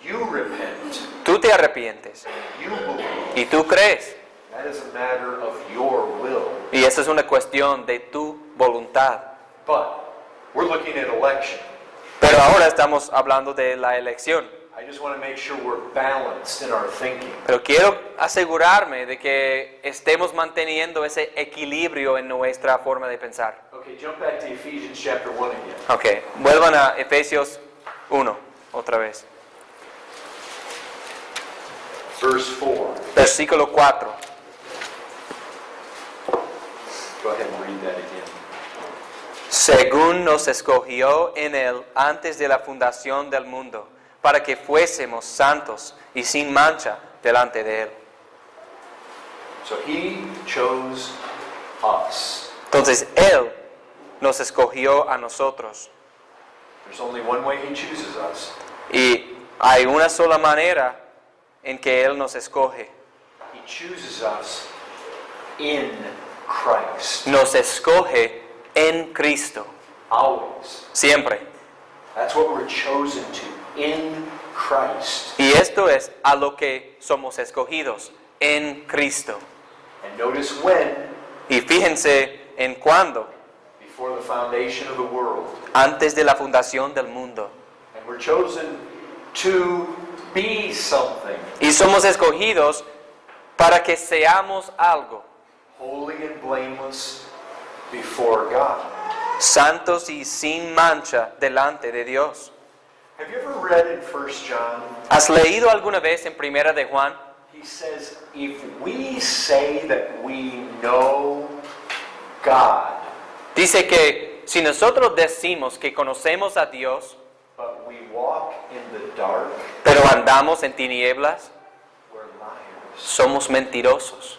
You repent. Tú te arrepientes. You believe. Y tú crees. That is a matter of your will. Y esa es una cuestión de tu voluntad. But we're looking at election. Pero ahora estamos hablando de la elección. I just want to make sure we're balanced in our thinking. Pero quiero asegurarme de que estemos manteniendo ese equilibrio en nuestra forma de pensar. Okay, jump back to Ephesians chapter 1 again. Ok, vuelvan a Efesios 1 otra vez. Verse 4. Versículo 4. Go ahead and read that again. Según nos escogió en Él antes de la fundación del mundo, para que fuésemos santos y sin mancha delante de Él. So He chose us. Entonces Él nos escogió a nosotros. There's only one way He chooses us. Y hay una sola manera en que Él nos escoge. He chooses us in Christ. Nos escoge en Cristo. Always. Siempre. That's what we're chosen to. In Christ. Y esto es a lo que somos escogidos. En Cristo. And notice when, Y fíjense en cuándo. before the foundation of the world. Antes de la fundación del mundo. And we're chosen to be something. Y somos escogidos para que seamos algo. Holy and blameless before God. Santos y sin mancha delante de Dios. Have you ever read in 1 John? ¿Has leído alguna vez en Primera de Juan? He says, if we say that we know God, Dice que si nosotros decimos que conocemos a Dios, but we walk in the dark, pero andamos en tinieblas, we're liars. somos mentirosos.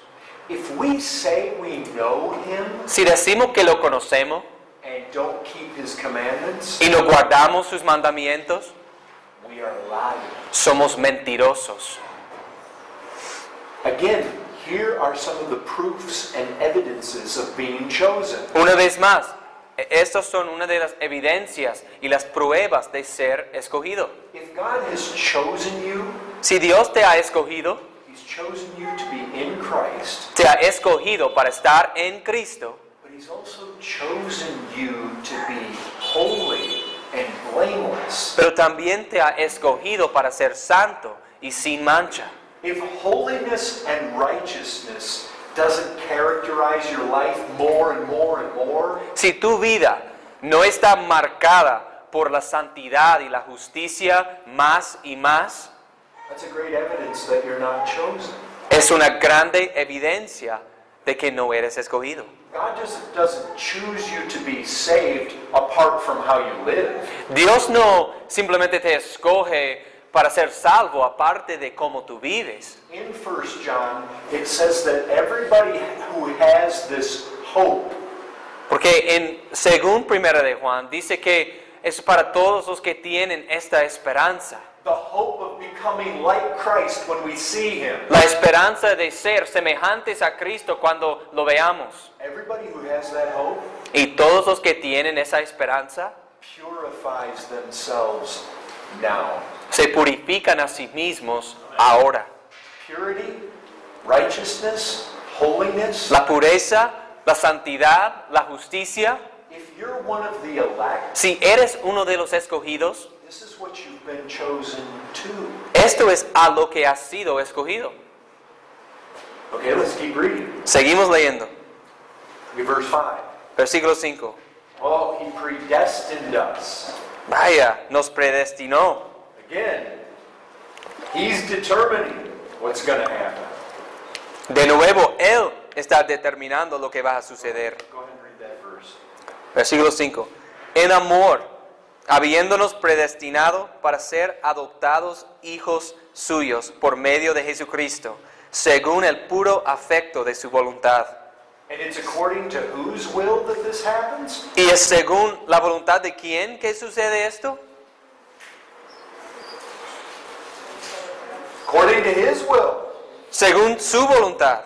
If we say we know Him Si decimos que lo conocemos and don't keep His commandments, y no guardamos sus mandamientos, we are liars. somos mentirosos. Again, here are some of the proofs and evidences of being chosen. Una vez más, estas son una de las evidencias y las pruebas de ser escogido. If God has chosen you, Si Dios te ha escogido, He's chosen you to be in Christ, te ha escogido para estar en Cristo, but He's also chosen you to be holy and blameless. pero también te ha escogido para ser santo y sin mancha. If holiness and righteousness doesn't characterize your life more and more and more, Si tu vida no está marcada por la santidad y la justicia más y más, that's a great evidence that you're not chosen. es una grande evidencia de que no eres escogido. God doesn't choose you to be saved apart from how you live. Dios no simplemente te escoge para ser salvo aparte de cómo tú vives. In 1 John, it says that everybody who has this hope, Porque según Primera de Juan dice que es para todos los que tienen esta esperanza. the hope of becoming like Christ when we see Him. La esperanza de ser semejantes a Cristo cuando lo veamos. Everybody who has that hope Y todos los que tienen esa esperanza purifies themselves now. se purifican a sí mismos ahora. Purity, righteousness, holiness. La pureza, la santidad, la justicia. If you're one of the elect, Si eres uno de los escogidos, this is what you've been chosen to. esto es a lo que has sido escogido. Okay, let's keep reading. Seguimos leyendo. Look at verse 5. Versículo 5. Oh, He predestined us. Vaya, nos predestinó. Again, He's determining what's going to happen. De nuevo, Él está determinando lo que va a suceder. Go ahead and read that verse. Versículo 5. En amor, habiéndonos predestinado para ser adoptados hijos suyos por medio de Jesucristo, según el puro afecto de su voluntad. And it's according to whose will that this happens? ¿Y es según la voluntad de quién que sucede esto? According to his will. Según su voluntad.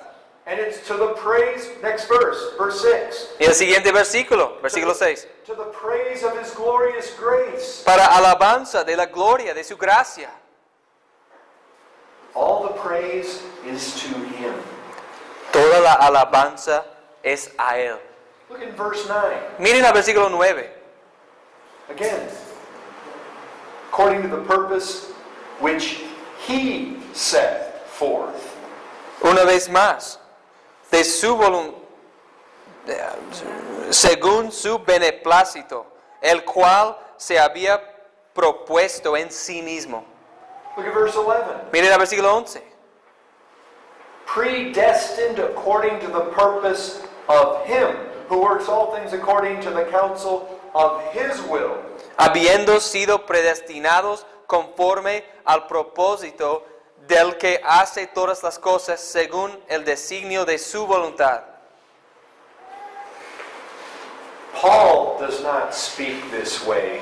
And it's to the praise, next verse, verse 6. Y el siguiente versículo, versículo 6. To the praise of his glorious grace. Para alabanza de la gloria de su gracia. All the praise is to him. Toda la alabanza es a Él. Look in verse 9. Miren el versículo 9. Again, according to the purpose which he set forth. Una vez más, de su según su beneplácito, el cual se había propuesto en sí mismo. Look at verse 11. Miren el versículo 11. Predestined according to the purpose of him who works all things according to the counsel of his will. Habiendo sido predestinados conforme al propósito del que hace todas las cosas según el designio de su voluntad. Paul does not speak this way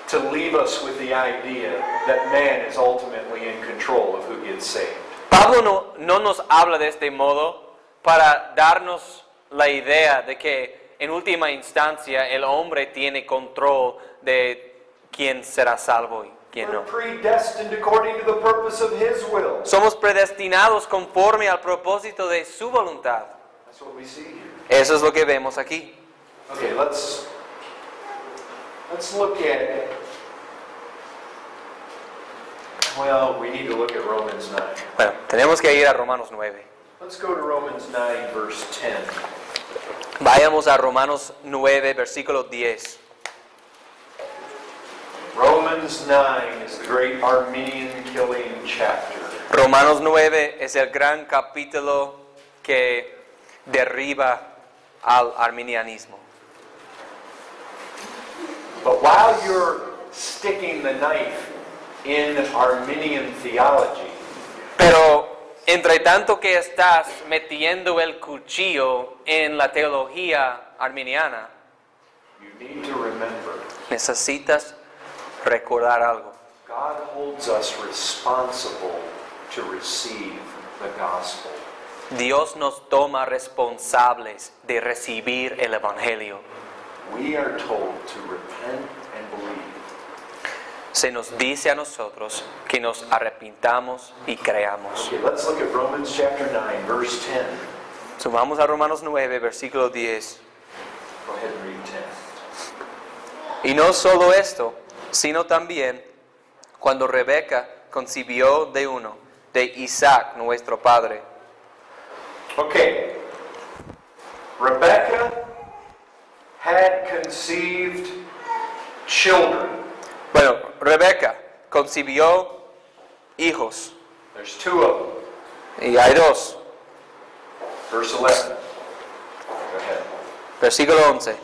to leave us with the idea that man is ultimately in control of who gets saved. Pablo no nos habla de este modo para darnos la idea de que en última instancia el hombre tiene control de quién será salvo y quién We're no. predestined according to the purpose of his will. Somos predestinados conforme al propósito de su voluntad. That's what we see here. Eso es lo que vemos aquí. Okay, let's look at, well, we need to look at Romans 9. Bueno, tenemos que ir a Romanos 9. Let's go to Romans 9, verse 10. Vayamos a Romanos 9, versículo 10. Romans 9 is the great Arminian killing chapter. Romanos 9 es el gran capítulo que derriba al arminianismo. But while you're sticking the knife in Arminian theology, Pero entre tanto que estás metiendo el cuchillo en la teología arminiana, you need to remember necesitas recordar algo. God holds us responsible to receive the gospel. Dios nos toma responsables de recibir el Evangelio. We are told to repent and believe. Se nos dice a nosotros que nos arrepintamos y creamos. Okay, let's look at Romans chapter 9, verse 10. So, vamos a Romanos 9, versículo 10. Go ahead and read 10. Y no solo esto, sino también cuando Rebeca concibió de uno, de Isaac, nuestro padre. Okay. Rebecca had conceived children. Bueno, Rebeca concibió hijos, There's two of them. y hay dos. Verse 11. Go ahead. Versículo 11.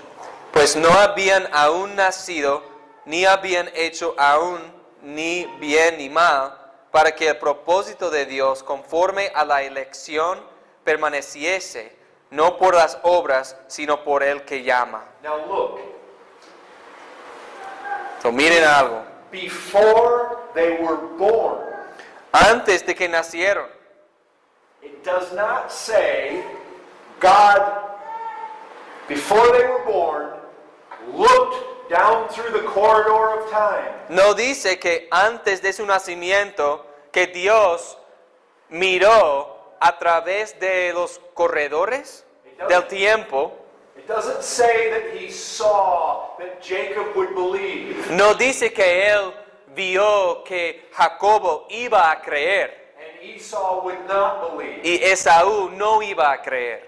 Pues no habían aún nacido, ni habían hecho aún ni bien ni mal, para que el propósito de Dios, conforme a la elección, permaneciese, no por las obras, sino por el que llama. Now look. So, miren algo. Before they were born, Antes de que nacieron, it does not say God, before they were born, looked down through the corridor of time. no dice que antes de su nacimiento, que Dios miró a través de los corredores del tiempo. It doesn't say that he saw that Jacob would believe No dice que él vio que Jacobo iba a creer and Esau would not believe. y Esaú no iba a creer.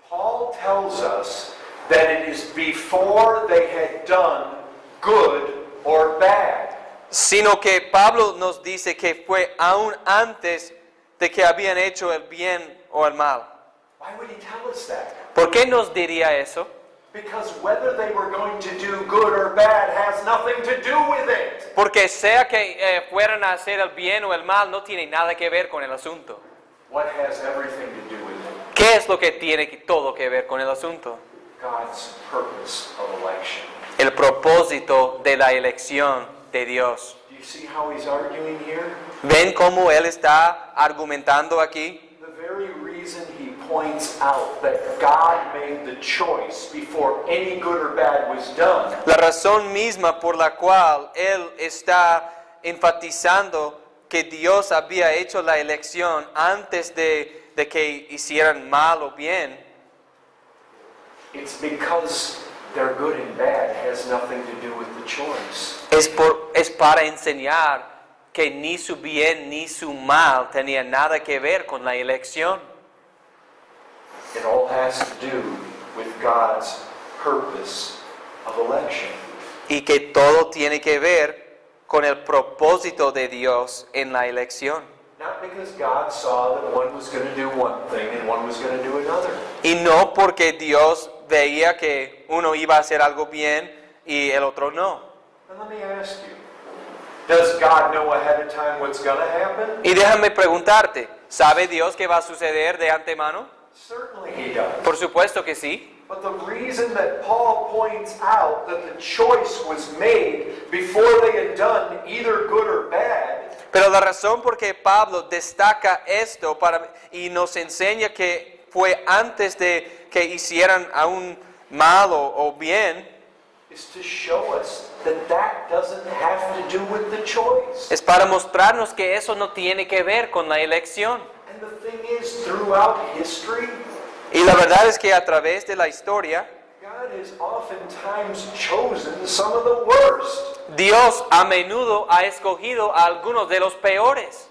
Paul tells us that it is before they had done good or bad. Sino que Pablo nos dice que fue aún antes de que habían hecho el bien o el mal. Why would he tell us that? ¿Por qué nos diría eso? Because whether they were going to do good or bad has nothing to do with it. Porque sea que fueran a hacer el bien o el mal, no tiene nada que ver con el asunto. What has everything to do with it? ¿Qué es lo que tiene todo que ver con el asunto? God's purpose of election. El propósito de la elección de Dios. Do you see how he's arguing here? ¿Ven cómo él está argumentando aquí? The very reason he points out that God made the choice before any good or bad was done La razón misma por la cual él está enfatizando que Dios había hecho la elección antes de que hicieran mal o bien, it's because their good and bad has nothing to do with the choice. es para enseñar que ni su bien ni su mal tenía nada que ver con la elección. It all has to do with God's purpose of election. Y que todo tiene que ver con el propósito de Dios en la elección. Not because God saw that one was going to do one thing and one was going to do another. Y no porque Dios veía que uno iba a hacer algo bien y el otro no. And let me ask you, does God know ahead of time what's going to happen? Y déjame preguntarte, ¿sabe Dios qué va a suceder de antemano? Certainly he does. Por supuesto que sí. But the reason that Paul points out that the choice was made before they had done either good or bad Pero la razón por que Pablo destaca esto y nos enseña que fue antes de que hicieran aún mal o bien, is to show us that that doesn't have to do with the choice. es para mostrarnos que eso no tiene que ver con la elección. And the thing is, throughout history, Y la verdad es que a través de la historia, God has oftentimes chosen some of the worst. Dios a menudo ha escogido a algunos de los peores.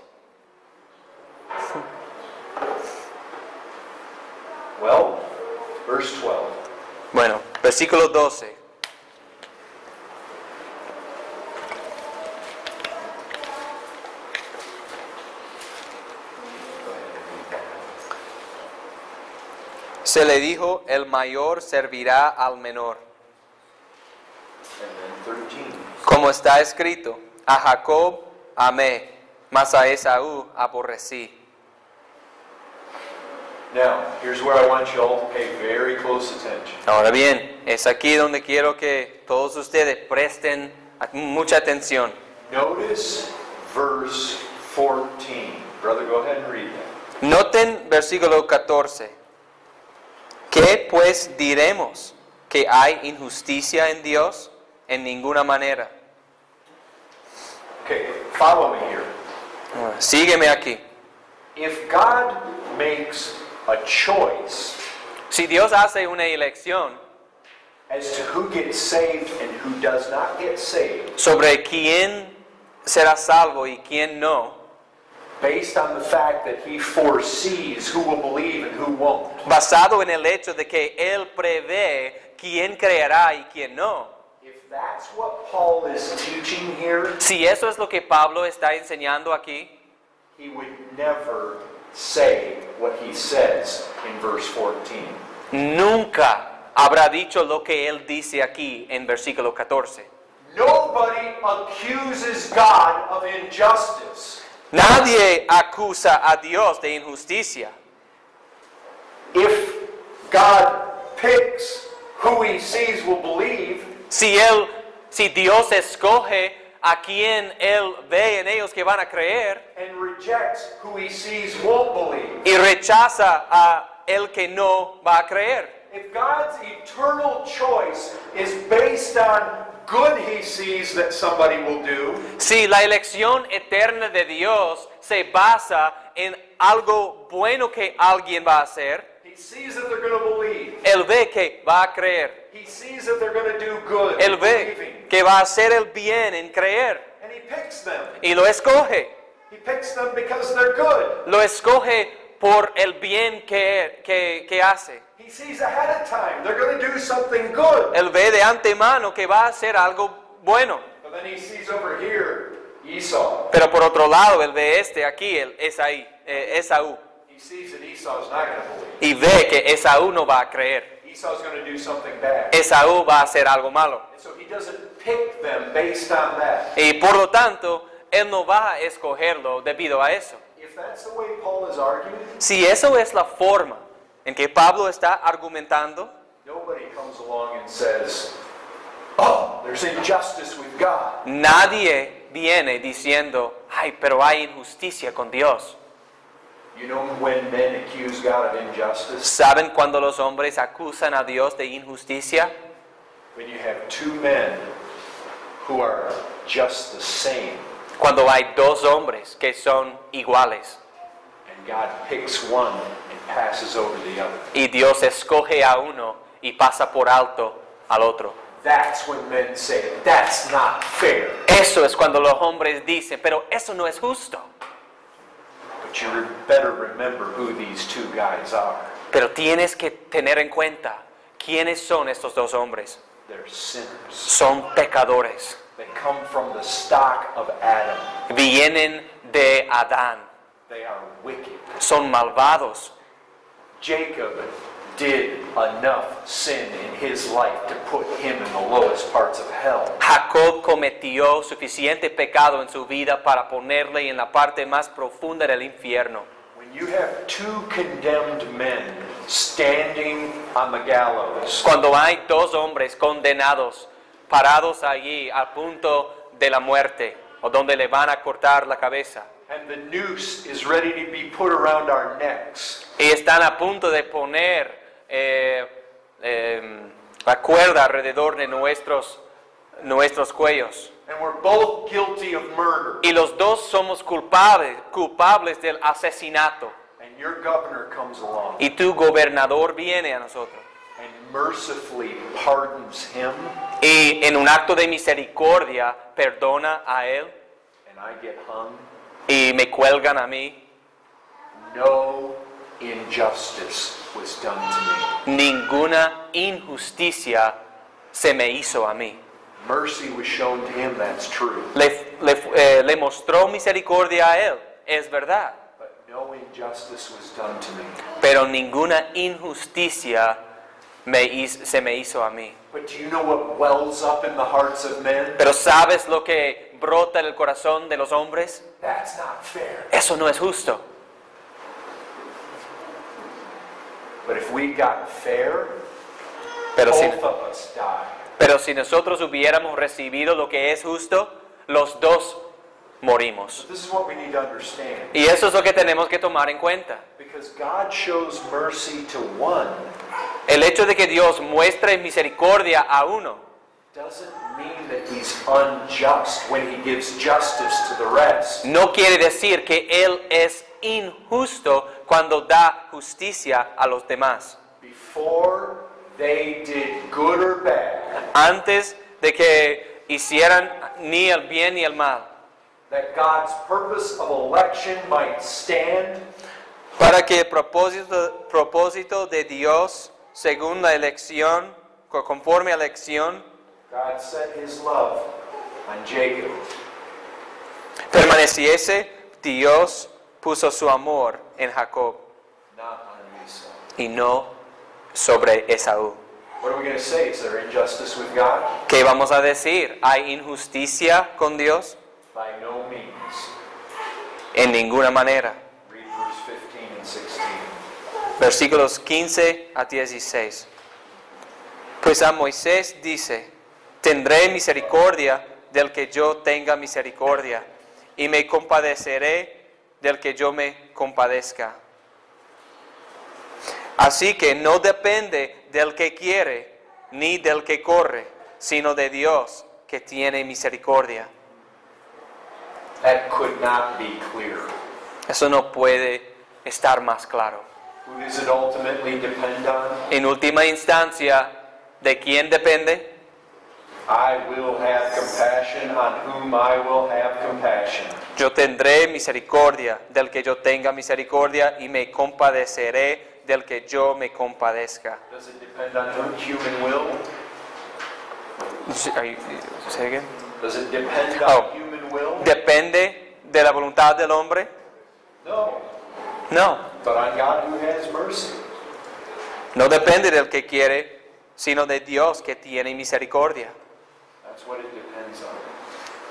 Well, verse 12. Bueno, versículo 12. Se le dijo, el mayor servirá al menor. And then 13. Como está escrito, a Jacob amé, mas a Esaú aborrecí. Now, here's where I want you all to pay very close attention. Ahora bien, es aquí donde quiero que todos ustedes presten mucha atención. Notice verse 14. Brother, go ahead and read that. Noten versículo 14. ¿Qué pues diremos? ¿Que hay injusticia en Dios? En ninguna manera. Okay, follow me here. Sígueme aquí. If God makes a choice Si Dios hace una elección as to who gets saved and who does not get saved, sobre quién será salvo y quién no, based on the fact that he foresees who will believe and who won't, basado en el hecho de que Él prevé quién creerá y quién no. if that's what Paul is teaching here, Si eso es lo que Pablo está enseñando aquí, he would never say what he says in verse 14. nunca habrá dicho lo que Él dice aquí en versículo 14. Nobody accuses God of injustice. Nadie acusa a Dios de injusticia. If God picks who he sees will believe, Si Dios escoge a quien Él ve en ellos que van a creer and rejects who he sees won't believe. y rechaza a el que no va a creer. If God's eternal choice is based on good he sees that somebody will do, Si la elección eterna de Dios se basa en algo bueno que alguien va a hacer, he sees that they're going to believe. Él ve que va a creer. He sees that they're going to do good Él in ve believing. que va a hacer el bien en creer And he picks them. y lo escoge. He picks them because they're good. Lo escoge por el bien que hace. He sees ahead of time they're going to do something good. Él ve de antemano que va a hacer algo bueno. But then he sees over here Esau. Pero por otro lado, él ve aquí, Esaí, Esaú he sees that Esau's not going to believe. y ve que Esaú no va a creer. Esau's going to do something bad. Esaú va a hacer algo malo. And so he doesn't pick them based on that. Y por lo tanto, él no va a escogerlo debido a eso. If that's the way Paul is arguing, Si eso es la forma en que Pablo está argumentando, nobody comes along and says, oh, there's injustice with God. nadie viene diciendo, ay, pero hay injusticia con Dios. You know when men accuse God of injustice? ¿Saben cuando los hombres acusan a Dios de injusticia? When you have two men who are just the same, Cuando hay dos hombres que son iguales and God picks one and passes over the other. y Dios escoge a uno y pasa por alto al otro. That's when men say, that's not fair. Eso es cuando los hombres dicen, pero eso no es justo. But you better remember who these two guys are. Pero tienes que tener en cuenta quiénes son estos dos hombres. They're sinners. Son pecadores. They come from the stock of Adam. Vienen de Adán. They are wicked. Son malvados. Jacob did enough sin in his life to put him in the lowest parts of hell. Jacob cometió suficiente pecado en su vida para ponerle en la parte más profunda del infierno. When you have two condemned men standing on the gallows, Cuando hay dos hombres condenados parados allí al punto de la muerte o donde le van a cortar la cabeza and the noose is ready to be put around our necks, y están a punto de poner la cuerda alrededor de nuestros cuellos and we're both guilty of murder, y los dos somos culpables del asesinato and your governor comes along y tu gobernador viene a nosotros and mercifully pardons him, y en un acto de misericordia perdona a él and I get hung, y me cuelgan a mí, no injustice was done to me. ninguna injusticia se me hizo a mí. Mercy was shown to him, that's true. Le mostró misericordia a él, es verdad, But no injustice was done to me. pero ninguna injusticia se me hizo a mí. But do you know what wells up in the hearts of men? Pero ¿sabes lo que brota en el corazón de los hombres? That's not fair. Eso no es justo. But if we got fair, Pero both of us die. pero si nosotros hubiéramos recibido lo que es justo, los dos morimos. This is what we need to understand. Y eso es lo que tenemos que tomar en cuenta. Because God shows mercy to one El hecho de que Dios muestre misericordia a uno doesn't mean that he's unjust when he gives justice to the rest. no quiere decir que Él es injusto cuando da justicia a los demás. Before they did good or bad, Antes de que hicieran ni el bien ni el mal, that God's purpose of election might stand, para que el propósito de Dios, según la elección, conforme a la elección, God set his love on Jacob. permaneciese, Dios puso su amor en Jacob Not on Esau. y no sobre Esaú. What are we going to say? Is there injustice with God? ¿Qué vamos a decir? ¿Hay injusticia con Dios? By no means. En ninguna manera. Read verse 15 and 16. Versículos 15 a 16. Pues a Moisés dice, tendré misericordia del que yo tenga misericordia, y me compadeceré del que yo me compadezca. Así que no depende del que quiere, ni del que corre, sino de Dios que tiene misericordia. That could not be clearer. Eso no puede estar más claro. Who does it ultimately depend on? En última instancia, ¿de quién depende? I will have compassion on whom I will have compassion. Yo tendré misericordia del que yo tenga misericordia y me compadeceré del que yo me compadezca. Does it depend on human will? Say again? Does it depend Oh. on human will? ¿Depende de la voluntad del hombre? No. No, but on God who has mercy. no depende del que quiere, sino de Dios que tiene misericordia. That's what it depends on.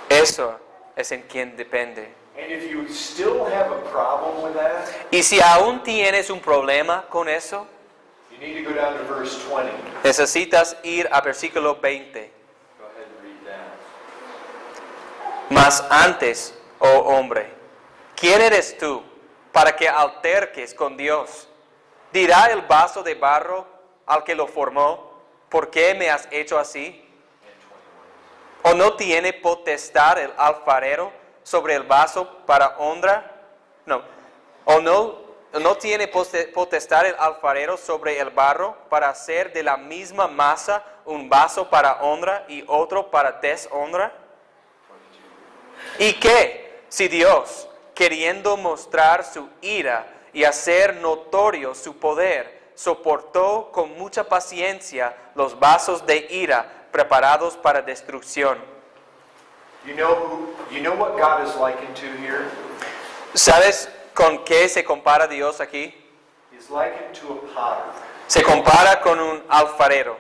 Eso es en quien depende. And if you still have a problem with that, Y si aún tienes un problema con eso, you need to go down to verse 20. necesitas ir a versículo 20. Go ahead and read that. Mas antes, oh hombre, ¿quién eres tú para que alterques con Dios? ¿Dirá el vaso de barro al que lo formó, ¿por qué me has hecho así? ¿O no tiene potestad el alfarero sobre el vaso para honra? No. ¿O no tiene potestad el alfarero sobre el barro para hacer de la misma masa un vaso para honra y otro para deshonra? ¿Y qué si Dios, queriendo mostrar su ira y hacer notorio su poder, soportó con mucha paciencia los vasos de ira preparados para destrucción? You know what God is likened to here? ¿Sabes con qué se compara Dios aquí? He's likened to a potter. Se compara con un alfarero.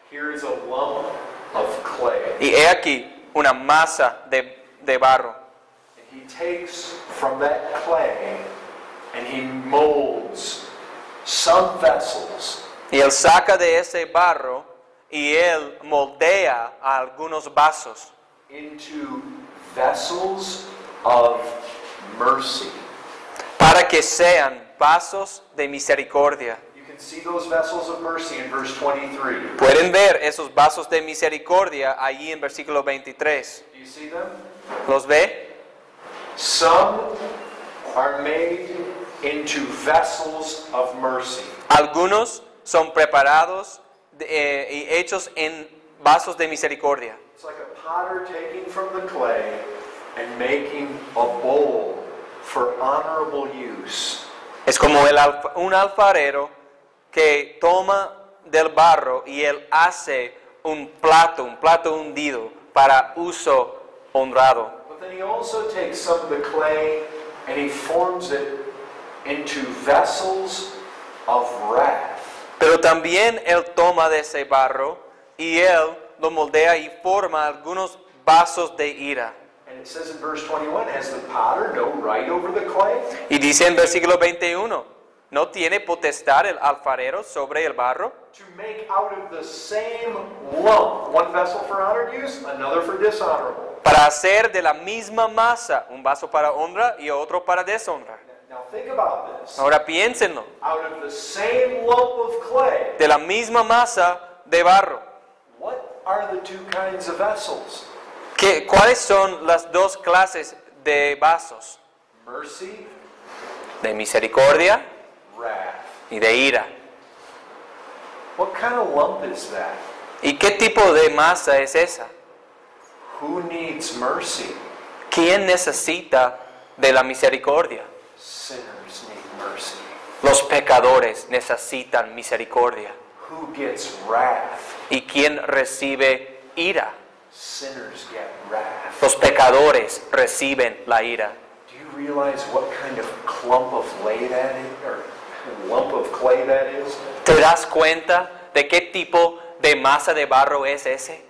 Here is a lump of clay. Y he aquí una masa de barro. And he takes from that clay and he molds some vessels Y él saca de ese barro y él moldea a algunos vasos into vessels of mercy. para que sean vasos de misericordia. You can see those vessels of mercy in verse 23. Pueden ver esos vasos de misericordia allí en versículo 23. Do you see them? ¿Los ve? Some are made into vessels of mercy. Algunos son preparados y hechos en vasos de misericordia. It's like a potter taking from the clay and making a bowl for honorable use. Es como un alfarero que toma del barro y él hace un plato hundido para uso honrado. But then he also takes some of the clay and he forms it into vessels of wrath. Pero también él toma de ese barro y él lo moldea y forma algunos vasos de ira. And it says in verse 21, has the potter no right over the clay? Y dice en versículo 21, ¿no tiene potestad el alfarero sobre el barro? To make out of the same lump, one vessel for honored use, another for dishonorable. Para hacer de la misma masa un vaso para honra y otro para deshonra. Now think about this. Ahora piénsenlo, Out of the same lump of clay, de la misma masa de barro. what are the two kinds of vessels? ¿Cuáles son las dos clases de vasos? Mercy, De misericordia wrath. y de ira. What kind of lump is that? ¿Y qué tipo de masa es esa? Who needs mercy? ¿Quién necesita de la misericordia? Sinners need mercy. Los pecadores necesitan misericordia. Who gets wrath? ¿Y quién recibe ira? Sinners get wrath. Los pecadores reciben la ira. Do you realize what kind of clump of clay that is, or lump of clay that is? ¿Te das cuenta de qué tipo de masa de barro es ese?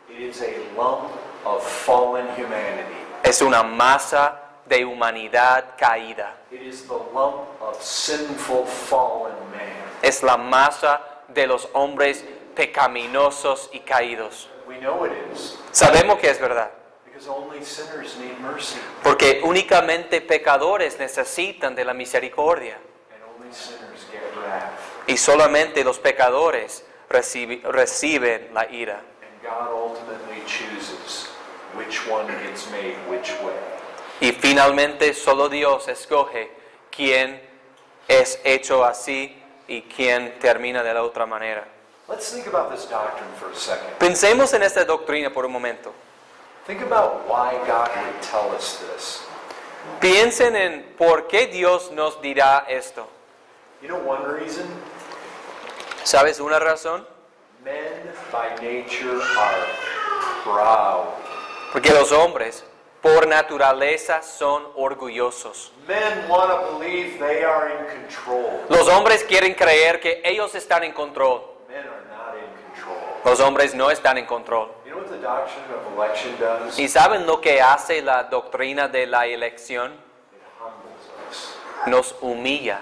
It is a lump of fallen humanity. Es una masa de humanidad caída. It is the lump of sinful fallen man. Es la masa de los hombres pecaminosos y caídos. We know it is Sabemos que es verdad, because only sinners need mercy porque únicamente pecadores necesitan de la misericordia and only sinners get wrath. y solamente los pecadores reciben la ira. And God ultimately chooses which one gets made which way. Y finalmente solo Dios escoge quién es hecho así y quién termina de la otra manera. Let's think about this doctrine for a second. Pensemos en esta doctrina por un momento. Think about why God would tell us this. Piensen en por qué Dios nos dirá esto. You know one reason? ¿Sabes una razón? Men by nature are proud. Porque los hombres, por naturaleza son orgullosos. Men want to believe they are in control. Los hombres quieren creer que ellos están en control. Men are not in control. Los hombres no están en control. You know what the doctrine of election does? ¿Y saben lo que hace la doctrina de la elección? It humbles us. Nos humilla.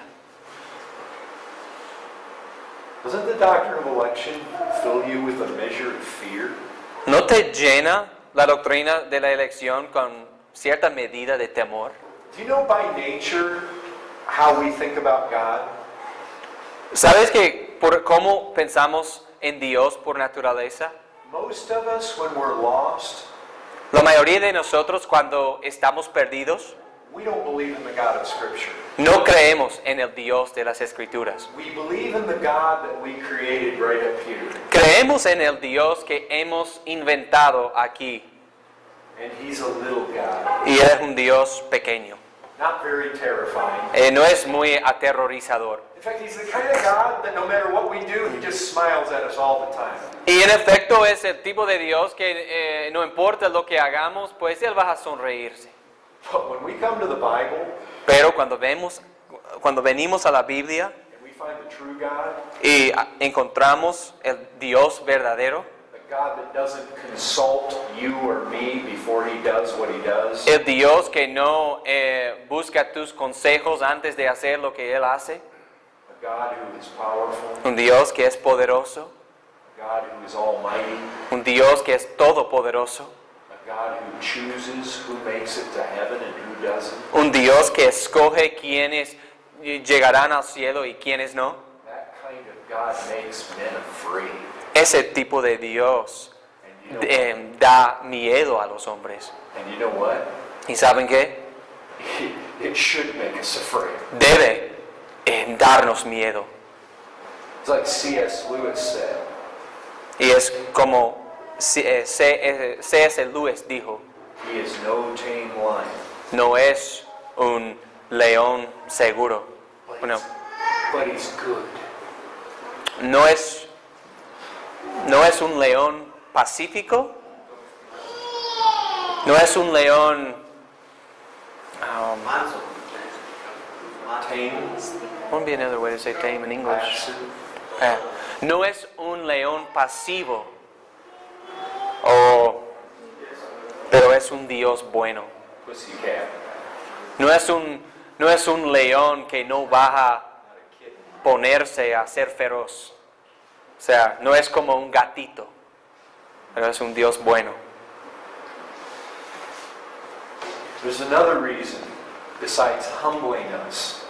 Doesn't the doctrine of election fill you with a measure of fear? ¿No te llena la doctrina de la elección con cierta medida de temor? Do you know by nature how we think about God? ¿Sabes que por cómo pensamos en Dios por naturaleza? Most of us, when we're lost, La mayoría de nosotros cuando estamos perdidos we don't believe in the God of Scripture. no creemos en el Dios de las Escrituras. We believe in the God that we created right up here. Creemos en el Dios que hemos inventado aquí And He's a little God. y es un Dios pequeño. Not very terrifying. No es muy aterrorizador. In fact, He's the kind of God that no matter what we do, He just smiles at us all the time. Y en efecto es el tipo de Dios que no importa lo que hagamos, pues Él va a sonreírse. But when we come to the Bible Pero cuando venimos a la Biblia and we find the true God, y encontramos el Dios verdadero, the God that doesn't consult you or me before He does what He does, el Dios que no busca tus consejos antes de hacer lo que Él hace, a God who is powerful, un Dios que es poderoso, a God who is almighty, un Dios que es todopoderoso, a God who chooses who makes it to heaven and who doesn't. un Dios que escoge quiénes llegarán al cielo y quiénes no. That kind of God makes men afraid. Ese tipo de Dios And you know, da miedo a los hombres. and you know what? ¿Y saben qué? It should make us afraid. Debe darnos miedo. It's like C.S. Lewis said, Y es como C.S. Lewis dijo, He is no tame lion, no es un león seguro. but, Bueno, but He's good. no es un león pacífico, no es un león, Tame, what would be another way to say tame in English? passive, No es un león pasivo, pero es un Dios bueno. pussycat, No es un león que no va a not a kitten. ponerse a ser feroz. O sea, no es como un gatito, pero es un Dios bueno. There's another reason besides humbling us.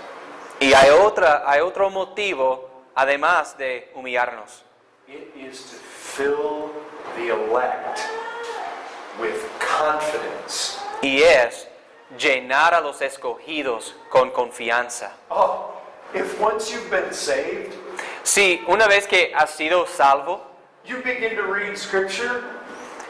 Y hay otro motivo además de humillarnos. It is to fill the elect with confidence. Y es llenar a los escogidos con confianza. Oh, if once you've been saved, Si una vez que has sido salvo you begin to read Scripture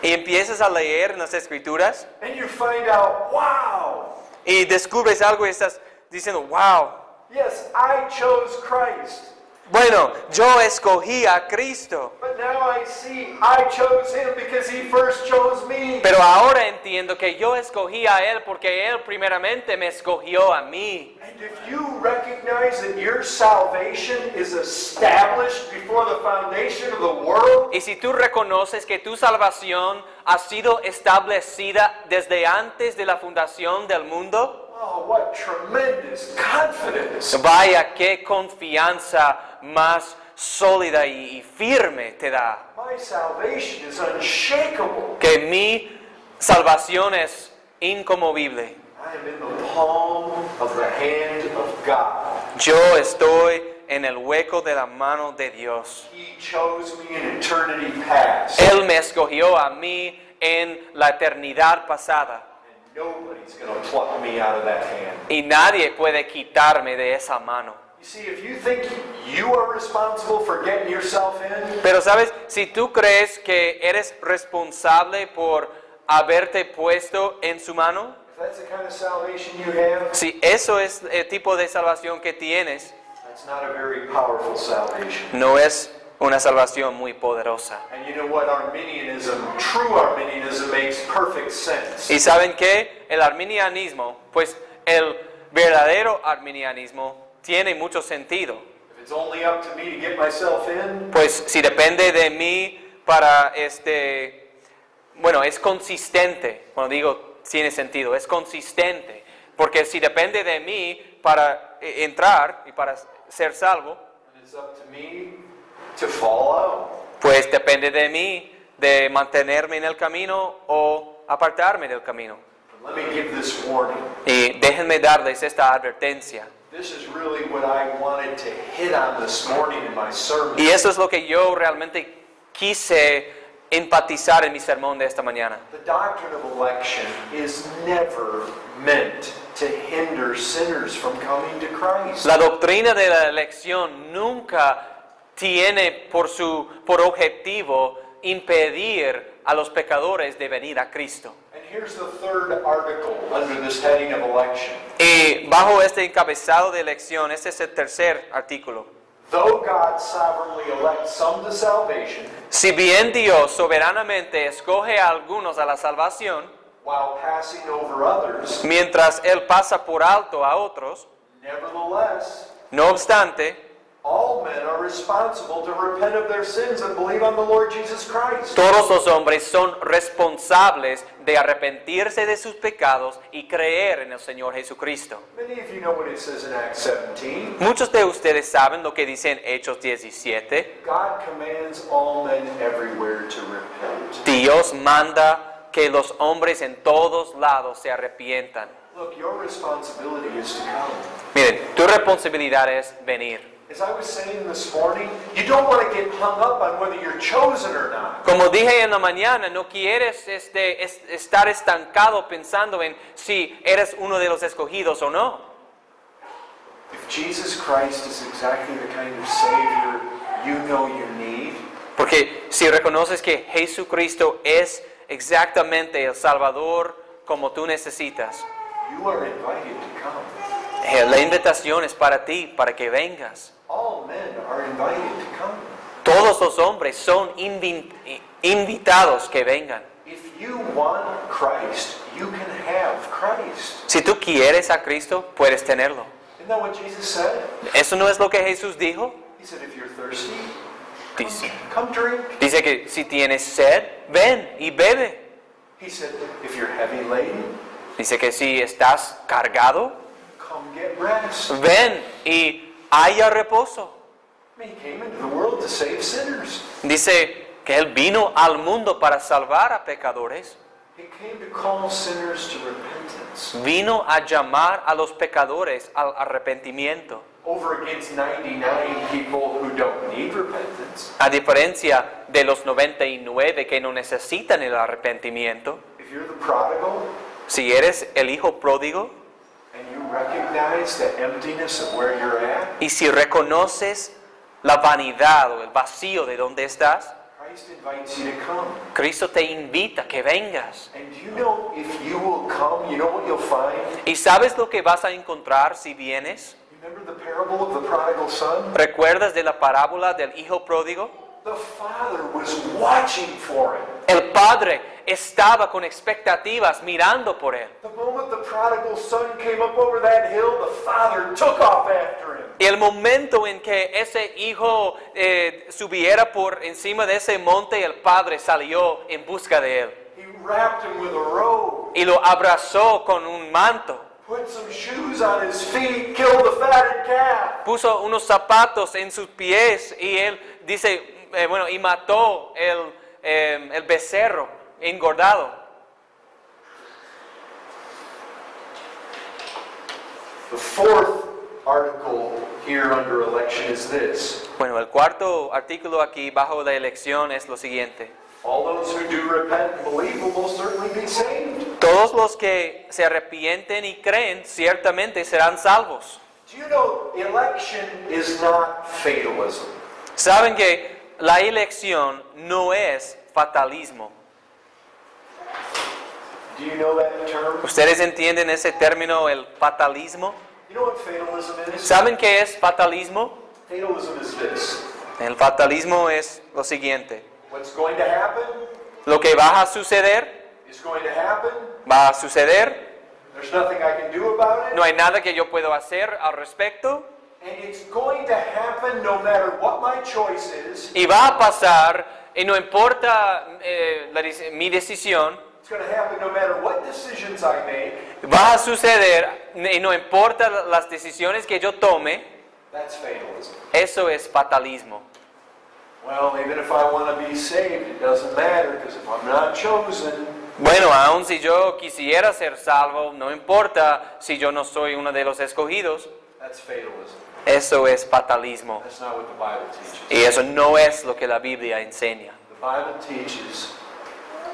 y empiezas a leer las Escrituras and you find out, wow, y descubres algo y estás diciendo, wow, yes, I chose Christ. bueno, yo escogí a Cristo. But now I see I chose Him because He first chose me. Pero ahora entiendo que yo escogí a Él porque Él primeramente me escogió a mí. And if you recognize that your salvation is established before the foundation of the world, Y si tú reconoces que tu salvación ha sido establecida desde antes de la fundación del mundo, oh, what tremendous confidence. vaya qué confianza más sólida y firme te da. My salvation is unshakable. Que mi salvación es inconmovible. I am in the palm of the hand of God. Yo estoy en el hueco de la mano de Dios. He chose me in eternity past. Él me escogió a mí en la eternidad pasada. And nobody's going to pluck me out of that hand. Y nadie puede quitarme de esa mano. You see, if you think you are responsible for getting yourself in, Pero sabes, si tú crees que eres responsable por haberte puesto en su mano, if that's the kind of salvation you have, si eso es el tipo de salvación que tienes, that's not a very powerful salvation. no es una salvación muy poderosa. And you know what? True Arminianism makes perfect sense. ¿Y saben qué? El arminianismo, pues el verdadero arminianismo tiene mucho sentido. If it's only up to me to get myself in, Pues si depende de mí para bueno, es consistente. Cuando digo tiene sentido, es consistente. Porque si depende de mí para entrar y para ser salvo, and it's up to me to fall out. pues depende de mí de mantenerme en el camino o apartarme del camino. But let me give this warning. Y déjenme darles esta advertencia. This is really what I wanted to hit on this morning in my sermon. Y eso es lo que yo realmente quise enfatizar en mi sermón de esta mañana. The doctrine of election is never meant to hinder sinners from coming to Christ. La doctrina de la elección nunca tiene por objetivo impedir a los pecadores de venir a Cristo. And here's the third article under this heading of election. Y bajo este encabezado de elección, este es el tercer artículo. Though God sovereignly elects some to salvation, Si bien Dios soberanamente escoge a algunos a la salvación, while passing over others, mientras Él pasa por alto a otros, nevertheless, no obstante, all men are responsible to repent of their sins and believe on the Lord Jesus Christ. todos los hombres son responsables de arrepentirse de sus pecados y creer en el Señor Jesucristo. Many of you know what it says in Acts 17. Muchos de ustedes saben lo que dice en Hechos 17. God commands all men everywhere to repent. Dios manda que los hombres en todos lados se arrepientan. Look, your responsibility is to come. Miren, tu responsabilidad es venir. As I was saying this morning, you don't want to get hung up on whether you're chosen or not. Como dije en la mañana, no quieres estar estancado pensando en si eres uno de los escogidos o no. If Jesus Christ is exactly the kind of Savior you know you need, Porque si reconoces que Jesucristo es exactamente el Salvador como tú necesitas, you are invited to come. la invitación es para ti, para que vengas. All men are invited to come. Todos los hombres son invitados que vengan. If you want Christ, you can have Christ. Si tú quieres a Cristo, puedes tenerlo. Isn't that what Jesus said? ¿Eso no es lo que Jesús dijo? He said, if you're thirsty, Dice, come drink. dice que si tienes sed, ven y bebe. He said, if you're heavy laden, Dice que si estás cargado, come get rest. ven y haya reposo. He came into the world to save sinners. Dice que Él vino al mundo para salvar a pecadores. He came to call sinners to repentance. Vino a llamar a los pecadores al arrepentimiento. Over against 99 people who don't need repentance. A diferencia de los 99 que no necesitan el arrepentimiento. If you're the prodigal Si eres el hijo pródigo and you recognize the emptiness of where you're at, y si reconoces la vanidad o el vacío de donde estás, Christ invites you to come. Cristo te invita a que vengas. And do you know if you will come, you know what you'll find? ¿Y sabes lo que vas a encontrar si vienes? Remember the parable of the prodigal son? ¿Recuerdas de la parábola del hijo pródigo? The father was watching for him. El padre estaba con expectativas mirando por él. The moment the prodigal son came up over that hill, the father took off after him. Y el momento en que ese hijo subiera por encima de ese monte, el padre salió en busca de él. He wrapped him with a robe, Y lo abrazó con un manto. put some shoes on his feet, killed the fatted calf. Puso unos zapatos en sus pies y él dice, y mató el becerro engordado. The fourth article here under election is this. Bueno, el cuarto artículo aquí bajo la elección es lo siguiente. All those who do repent and believe will most certainly be saved. Todos los que se arrepienten y creen ciertamente serán salvos. Do you know election is not fatalism? Saben que la elección no es fatalismo. Do you know that term? ¿Ustedes entienden ese término, el fatalismo? You know what fatalism is? ¿Saben qué es fatalismo? Fatalism is this. El fatalismo es lo siguiente. What's going to happen Lo que va a suceder, is going to happen. va a suceder. There's nothing I can do about it. No hay nada que yo pueda hacer al respecto. And it's going to happen no matter what my choice is. Y va a pasar, y no importa mi decisión, It's going to happen no matter what decisions I make. va a suceder, y no importa las decisiones que yo tome. That's fatalism. Eso es fatalismo. Well, even if I want to be saved, it doesn't matter because if I'm not chosen, Bueno, aun si yo quisiera ser salvo, no importa si yo no soy uno de los escogidos. that's fatalism. Eso es fatalismo. That's not what the Bible teaches. Y eso no es lo que la Biblia enseña. The Bible teaches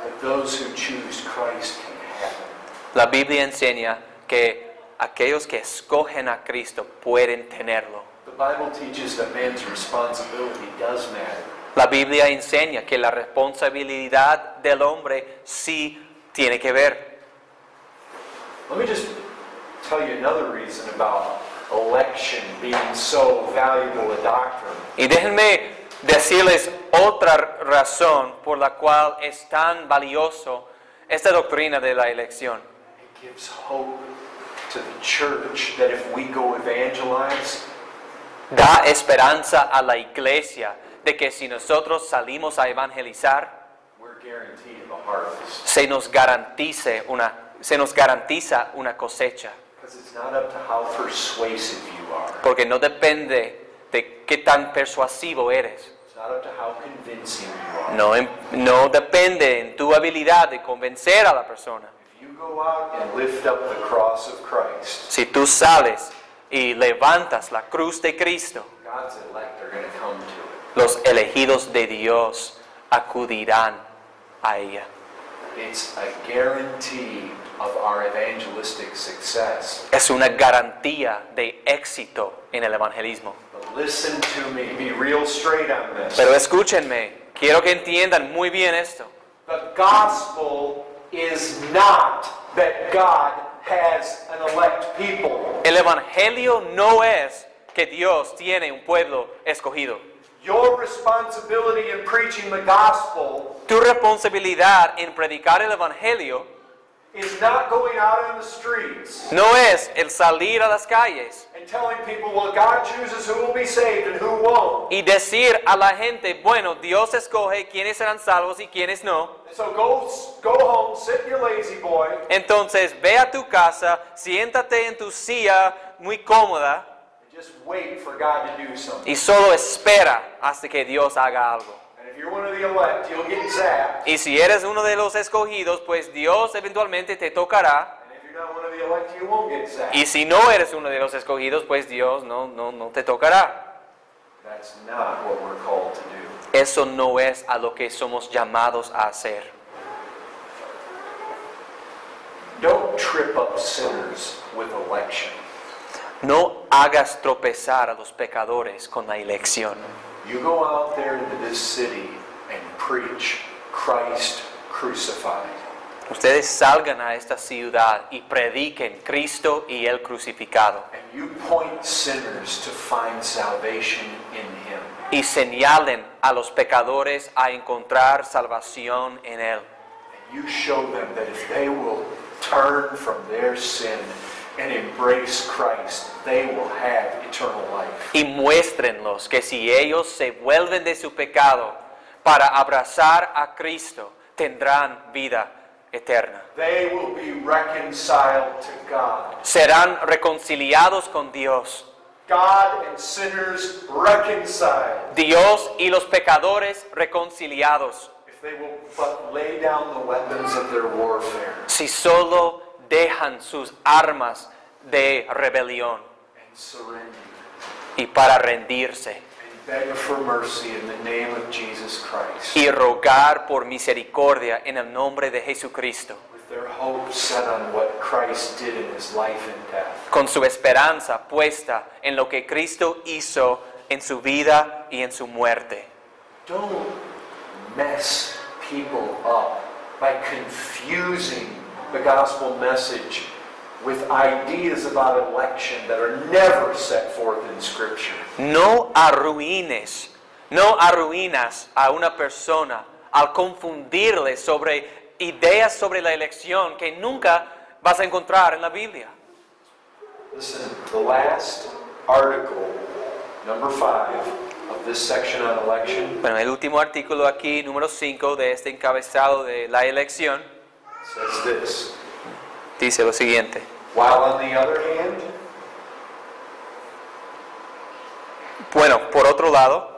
that those who choose Christ can have it. La Biblia enseña que aquellos que escogen a Cristo pueden tenerlo. The Bible teaches that man's responsibility does matter. La Biblia enseña que la responsabilidad del hombre sí tiene que ver. Let me just tell you another reason about election being so valuable a doctrine. Y déjenme decirles otra razón por la cual es tan valioso esta doctrina de la elección. It gives hope to the church that if we go evangelize, Da esperanza a la iglesia de que si nosotros salimos a evangelizar, we're guaranteed a harvest. se nos garantiza una cosecha. Because it's not up to how persuasive you are. Porque no depende de qué tan persuasivo eres. It's not up to how convincing you are. No depende en tu habilidad de convencer a la persona. If you go out and lift up the cross of Christ, Si tú sales y levantas la cruz de Cristo, God's elect are going to come to it. los elegidos de Dios acudirán a ella. It's a guarantee of our evangelistic success. Es una garantía de éxito en el evangelismo. But listen to me, be real straight on this. Pero escúchenme, quiero que entiendan muy bien esto. The gospel is not that God has an elect people. El evangelio no es que Dios tiene un pueblo escogido. Your responsibility in preaching the gospel Tu responsabilidad en predicar el evangelio is not going out on the streets no es el salir a las calles and telling people, well, God chooses who will be saved and who won't. y decir a la gente, bueno, Dios escoge quiénes serán salvos y quiénes no. So go home, sit in your lazy boy, Entonces ve a tu casa, siéntate en tu silla muy cómoda and just wait for God to do something. y solo espera hasta que Dios haga algo. And if you're one of the elect, you'll get zapped. Y si eres uno de los escogidos, pues Dios eventualmente te tocará. And if you're not one of the elect, you won't get zapped. Y si no eres uno de los escogidos, pues Dios no te tocará. That's not what we're called to do. Eso no es a lo que somos llamados a hacer. Don't trip up sinners with election. No hagas tropezar a los pecadores con la elección. You go out there into this city and preach Christ crucified. Ustedes salgan a esta ciudad y prediquen Cristo y el crucificado. And you point sinners to find salvation in Him. Y señalen a los pecadores a encontrar salvación en Él. And you show them that if they will turn from their sin and embrace Christ, they will have eternal life. Y muéstrenlos que si ellos se vuelven de su pecado para abrazar a Cristo, tendrán vida eterna. They will be reconciled to God. Serán reconciliados con Dios. God and sinners reconciled. Dios y los pecadores reconciliados. If they will but lay down the weapons of their warfare Si solo dejan sus armas de rebelión and surrender y para rendirse and beg for mercy in the name of Jesus Christ, y rogar por misericordia en el nombre de Jesucristo, with their hope set on what Christ did in His life and death. con su esperanza puesta en lo que Cristo hizo en su vida y en su muerte. Don't mess people up by confusing the gospel message with ideas about election that are never set forth in Scripture. No arruines No arruinas a una persona al confundirle sobre ideas sobre la elección que nunca vas a encontrar en la Biblia. Listen, the last article, number 5, of this section on election Bueno, el último artículo aquí, número 5 de este encabezado de la elección, says this. dice lo siguiente. While on the other hand, Bueno, por otro lado,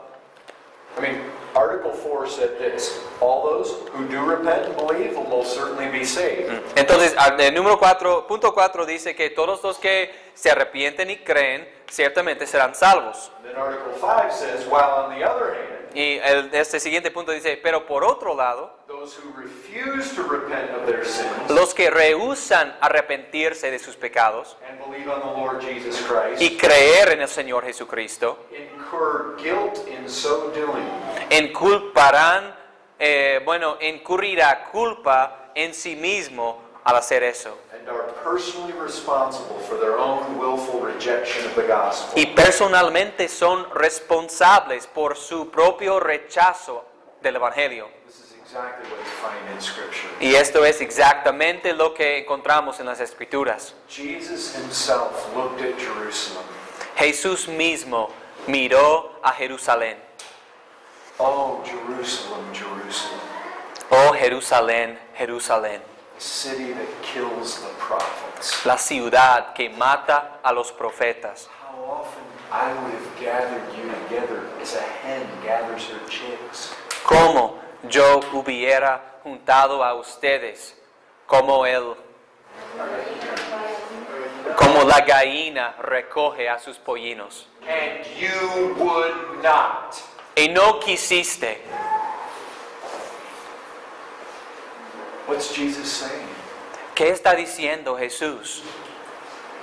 Article 4 said this. All those who do repent and believe will most certainly be saved. entonces, el número 4, punto 4 dice que todos los que se arrepienten y creen, ciertamente serán salvos. And then Article 5 says, while on the other hand, Y este siguiente punto dice, pero por otro lado, those who refuse to repent of their sins los que rehúsan arrepentirse de sus pecados and believe on the Lord Jesus Christ y creer en el Señor Jesucristo, incur guilt in so doing. incurrirá culpa en sí mismo al hacer eso. And are personally responsible for their own willful rejection of the gospel. Y personalmente son responsables por su propio rechazo del Evangelio. This is exactly what you find in Scripture. Y esto es exactamente lo que encontramos en las Escrituras. Jesus himself looked at Jerusalem. Jesús mismo miró a Jerusalén. Oh, Jerusalem, Jerusalem, Oh Jerusalén, Jerusalén, the city that kills the prophets. la ciudad que mata a los profetas. How often I would have gathered you together as a hen gathers her chicks. ¿Cómo yo hubiera juntado a ustedes como la gallina recoge a sus pollinos? And you would not. Y no quisiste. What's Jesus saying? ¿Qué está diciendo Jesús?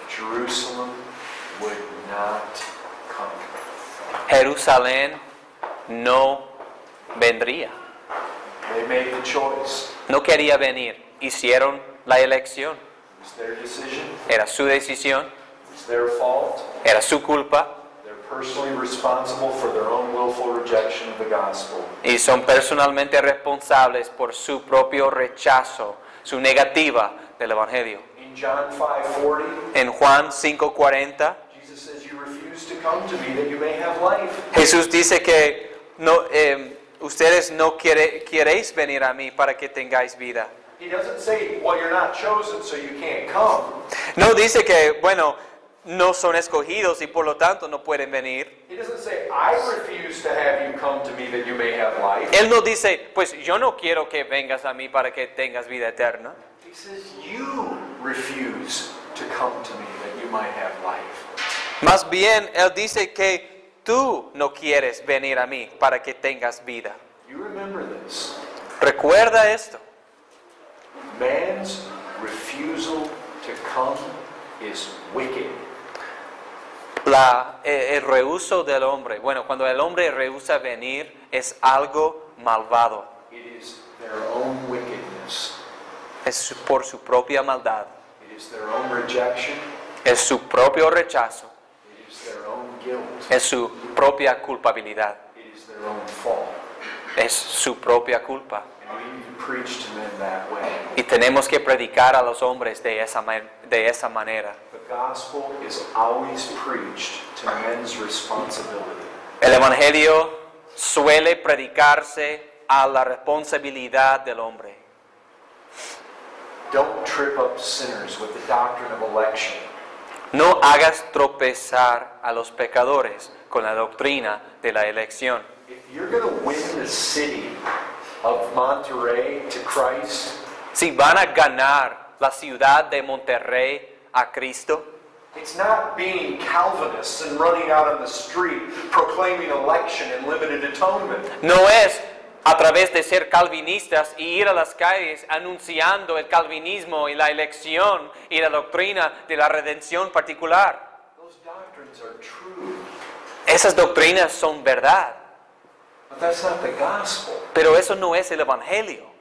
Jerusalem would not come. Jerusalén no vendría. They made the choice. No quería venir. Hicieron la elección. It was their decision. Era su decisión. It was their fault. Era su culpa. They're personally responsible for their own willful rejection of the gospel. Y son personalmente responsables por su propio rechazo, su negativa del Evangelio. In John 5:40, En Juan 5:40, Jesus says, "You refuse to come to me that you may have life." Jesús dice que ustedes no queréis venir a mí para que tengáis vida. He doesn't say, "Well, you're not chosen, so you can't come." No dice que, no son escogidos y por lo tanto no pueden venir. He doesn't say, "I refuse to have you come to me that you may have life." Él no dice, pues yo no quiero que vengas a mí para que tengas vida eterna. He says, "You refuse to come to me that you might have life." Más bien, Él dice que tú no quieres venir a mí para que tengas vida. You remember this. Recuerda esto. Man's refusal to come is wicked. El rehuso del hombre, cuando el hombre rehúsa venir es algo malvado. It is their own wickedness. Es por su propia maldad. It is their own rejection. Es su propio rechazo. It is their own guilt. Es su propia culpabilidad. It is their own fault. Es su propia culpa. And we need to preach to men that way. Y tenemos que predicar a los hombres de esa manera. The gospel is always preached to men's responsibility. El Evangelio suele predicarse a la responsabilidad del hombre. Don't trip up sinners with the doctrine of election. No hagas tropezar a los pecadores con la doctrina de la elección. If you're going to win the city of Monterrey to Christ, Si van a ganar la ciudad de Monterrey a Cristo, it's not being Calvinists and running out on the street proclaiming election and limited atonement. no es a través de ser calvinistas y ir a las calles anunciando el calvinismo y la elección y la doctrina de la redención particular. Those doctrines are true, Esas doctrinas son verdad, but that's not the gospel. pero eso no es el Evangelio.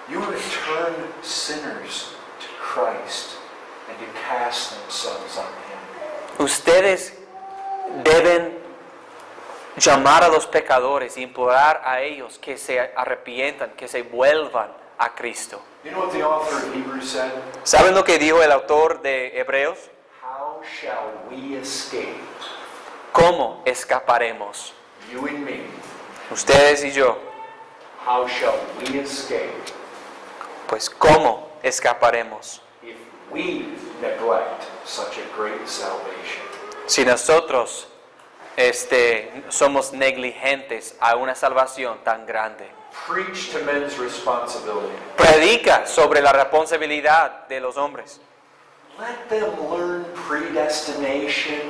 You are to turn sinners to Christ and to cast themselves on Him. Ustedes deben llamar a los pecadores y implorar a ellos que se arrepientan, que se vuelvan a Cristo. You know what the author of Hebrews said? ¿Saben lo que dijo el autor de Hebreos? How shall we escape? ¿Cómo escaparemos? You and me. Ustedes y yo. How shall we escape Pues ¿cómo escaparemos? if we neglect such a great salvation? Si nosotros somos negligentes a una salvación tan grande. Preach to men's responsibility. Predica sobre la responsabilidad de los hombres. Let them learn predestination.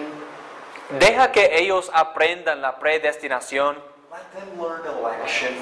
Deja que ellos aprendan la predestinación. Let them learn election.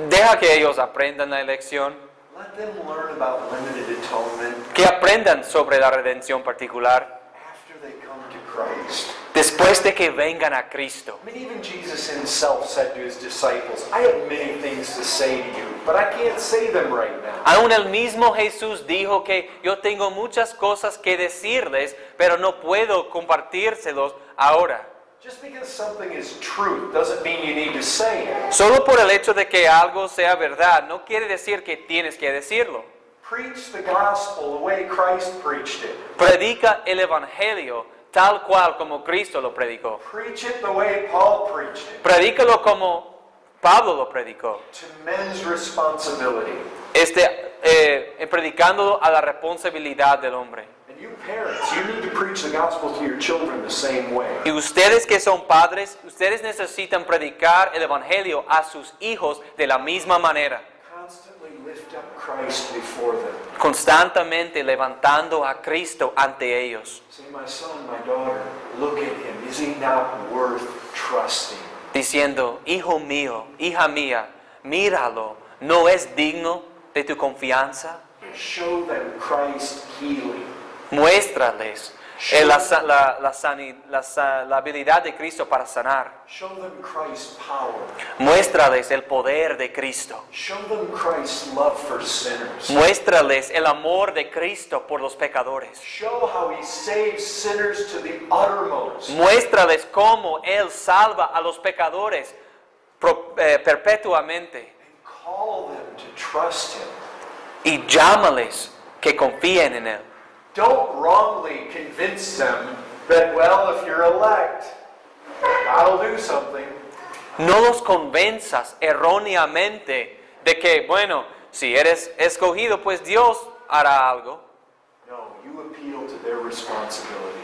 Deja que ellos aprendan la elección. Let them learn about limited atonement Que aprendan sobre la redención particular. after they come to Christ. Después de que vengan a Cristo. I mean, even Jesus himself said to his disciples, I have many things to say to you, but I can't say them right now. Aún el mismo Jesús dijo que yo tengo muchas cosas que decirles, pero no puedo compartírselos ahora. Just because something is truth doesn't mean you need to say it. Solo por el hecho de que algo sea verdad, no quiere decir que tienes que decirlo. Preach the gospel the way Christ preached it. Predica el Evangelio tal cual como Cristo lo predicó. Preach it the way Paul preached it. Predícalo como Pablo lo predicó. To men's responsibility. Predicándolo a la responsabilidad del hombre. And you parents, you need to preach the gospel to your children the same way. Y ustedes que son padres, ustedes necesitan predicar el Evangelio a sus hijos de la misma manera. Constantly lift up Christ before them. Constantemente levantando a Cristo ante ellos. Say, my son, my daughter, look at him. Is he not worth trusting? Diciendo, hijo mío, hija mía, míralo, ¿no es digno de tu confianza? Show them Christ healing. Muéstrales la habilidad de Cristo para sanar. Show them Christ's power. Muéstrales el poder de Cristo. Show them Christ's love for sinners. Muéstrales el amor de Cristo por los pecadores. Show how he saves sinners to the uttermost. Muéstrales cómo Él salva a los pecadores perpetuamente. And call them to trust him. Y llámales que confíen en Él. Don't wrongly convince them that, well, if you're elect, God'll do something. No los convenzas erróneamente de que, bueno, si eres escogido, pues Dios hará algo. No, you appeal to their responsibility.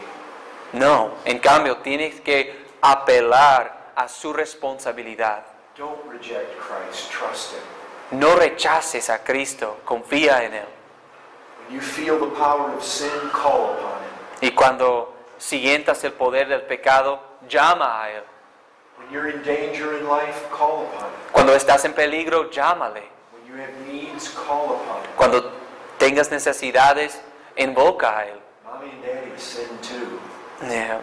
No, en cambio, tienes que apelar a su responsabilidad. Don't reject Christ, trust him. No rechaces a Cristo, confía en Él. When you feel the power of sin, call upon him. Y cuando sientas el poder del pecado, llama a Él. When you're in danger in life, call upon him. Cuando estás en peligro, llámale. When you have needs, call upon him. Cuando tengas necesidades, invoca a Él. Mommy and daddy sin too.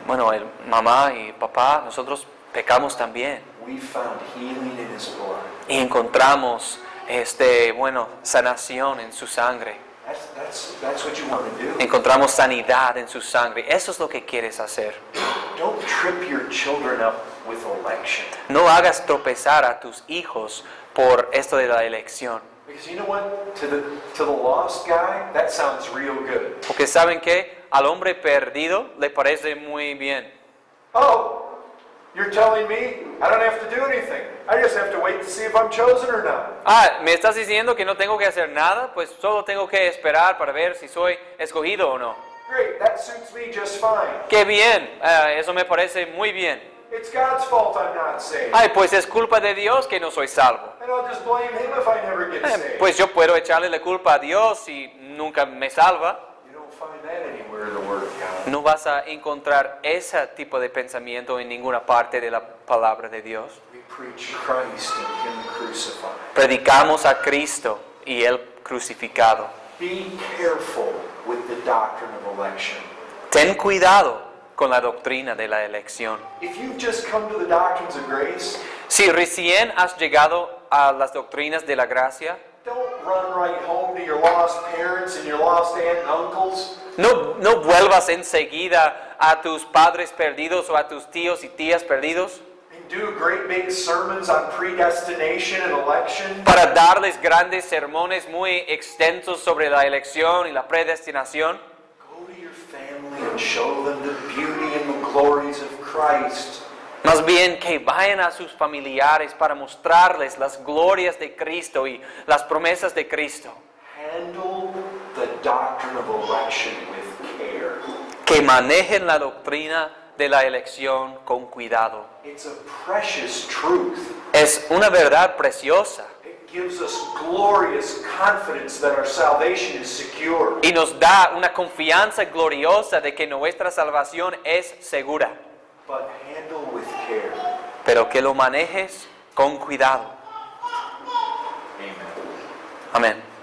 Bueno, mamá y papá, nosotros pecamos también. We found healing in his blood. Y encontramos, sanación en su sangre. That's what you want to do. Encontramos sanidad en su sangre. Eso es lo que quieres hacer. Don't trip your children up with election. No hagas tropezar a tus hijos por esto de la elección. Because you know what? To the lost guy, that sounds real good. Porque ¿saben qué? Al hombre perdido le parece muy bien. Oh, you're telling me I don't have to do anything. I just have to wait to see if I'm chosen or not. ¿Me estás diciendo que no tengo que hacer nada? Pues solo tengo que esperar para ver si soy escogido o no. Great, that suits me just fine. ¡Qué bien! Eso me parece muy bien. It's God's fault I'm not saved. Pues es culpa de Dios que no soy salvo. And I'll just blame him if I never get saved. Pues yo puedo echarle la culpa a Dios si nunca me salva. You don't find that anywhere in the Word of God. No vas a encontrar ese tipo de pensamiento en ninguna parte de la palabra de Dios. We preach Christ and him crucified. Predicamos a Cristo y Él crucificado. Be careful with the doctrine of election. Ten cuidado con la doctrina de la elección. If you've just come to the doctrines of grace, Si recién has llegado a las doctrinas de la gracia, don't run right home to your lost parents and your lost aunt and uncles. no vuelvas enseguida a tus padres perdidos o a tus tíos y tías perdidos And do great big sermons on predestination and election. para darles grandes sermones muy extensos sobre la elección y la predestinación. Go to your family and show them the beauty and the glories of Christ. Más bien que vayan a sus familiares para mostrarles las glorias de Cristo y las promesas de Cristo. Handle the doctrine of election with care. Que manejen la doctrina de la elección con cuidado. It's a precious truth. Es una verdad preciosa It gives us glorious confidence that our salvation is secure. y nos da una confianza gloriosa de que nuestra salvación es segura. But handle with care. Pero que lo manejes con cuidado. Amen. Amén.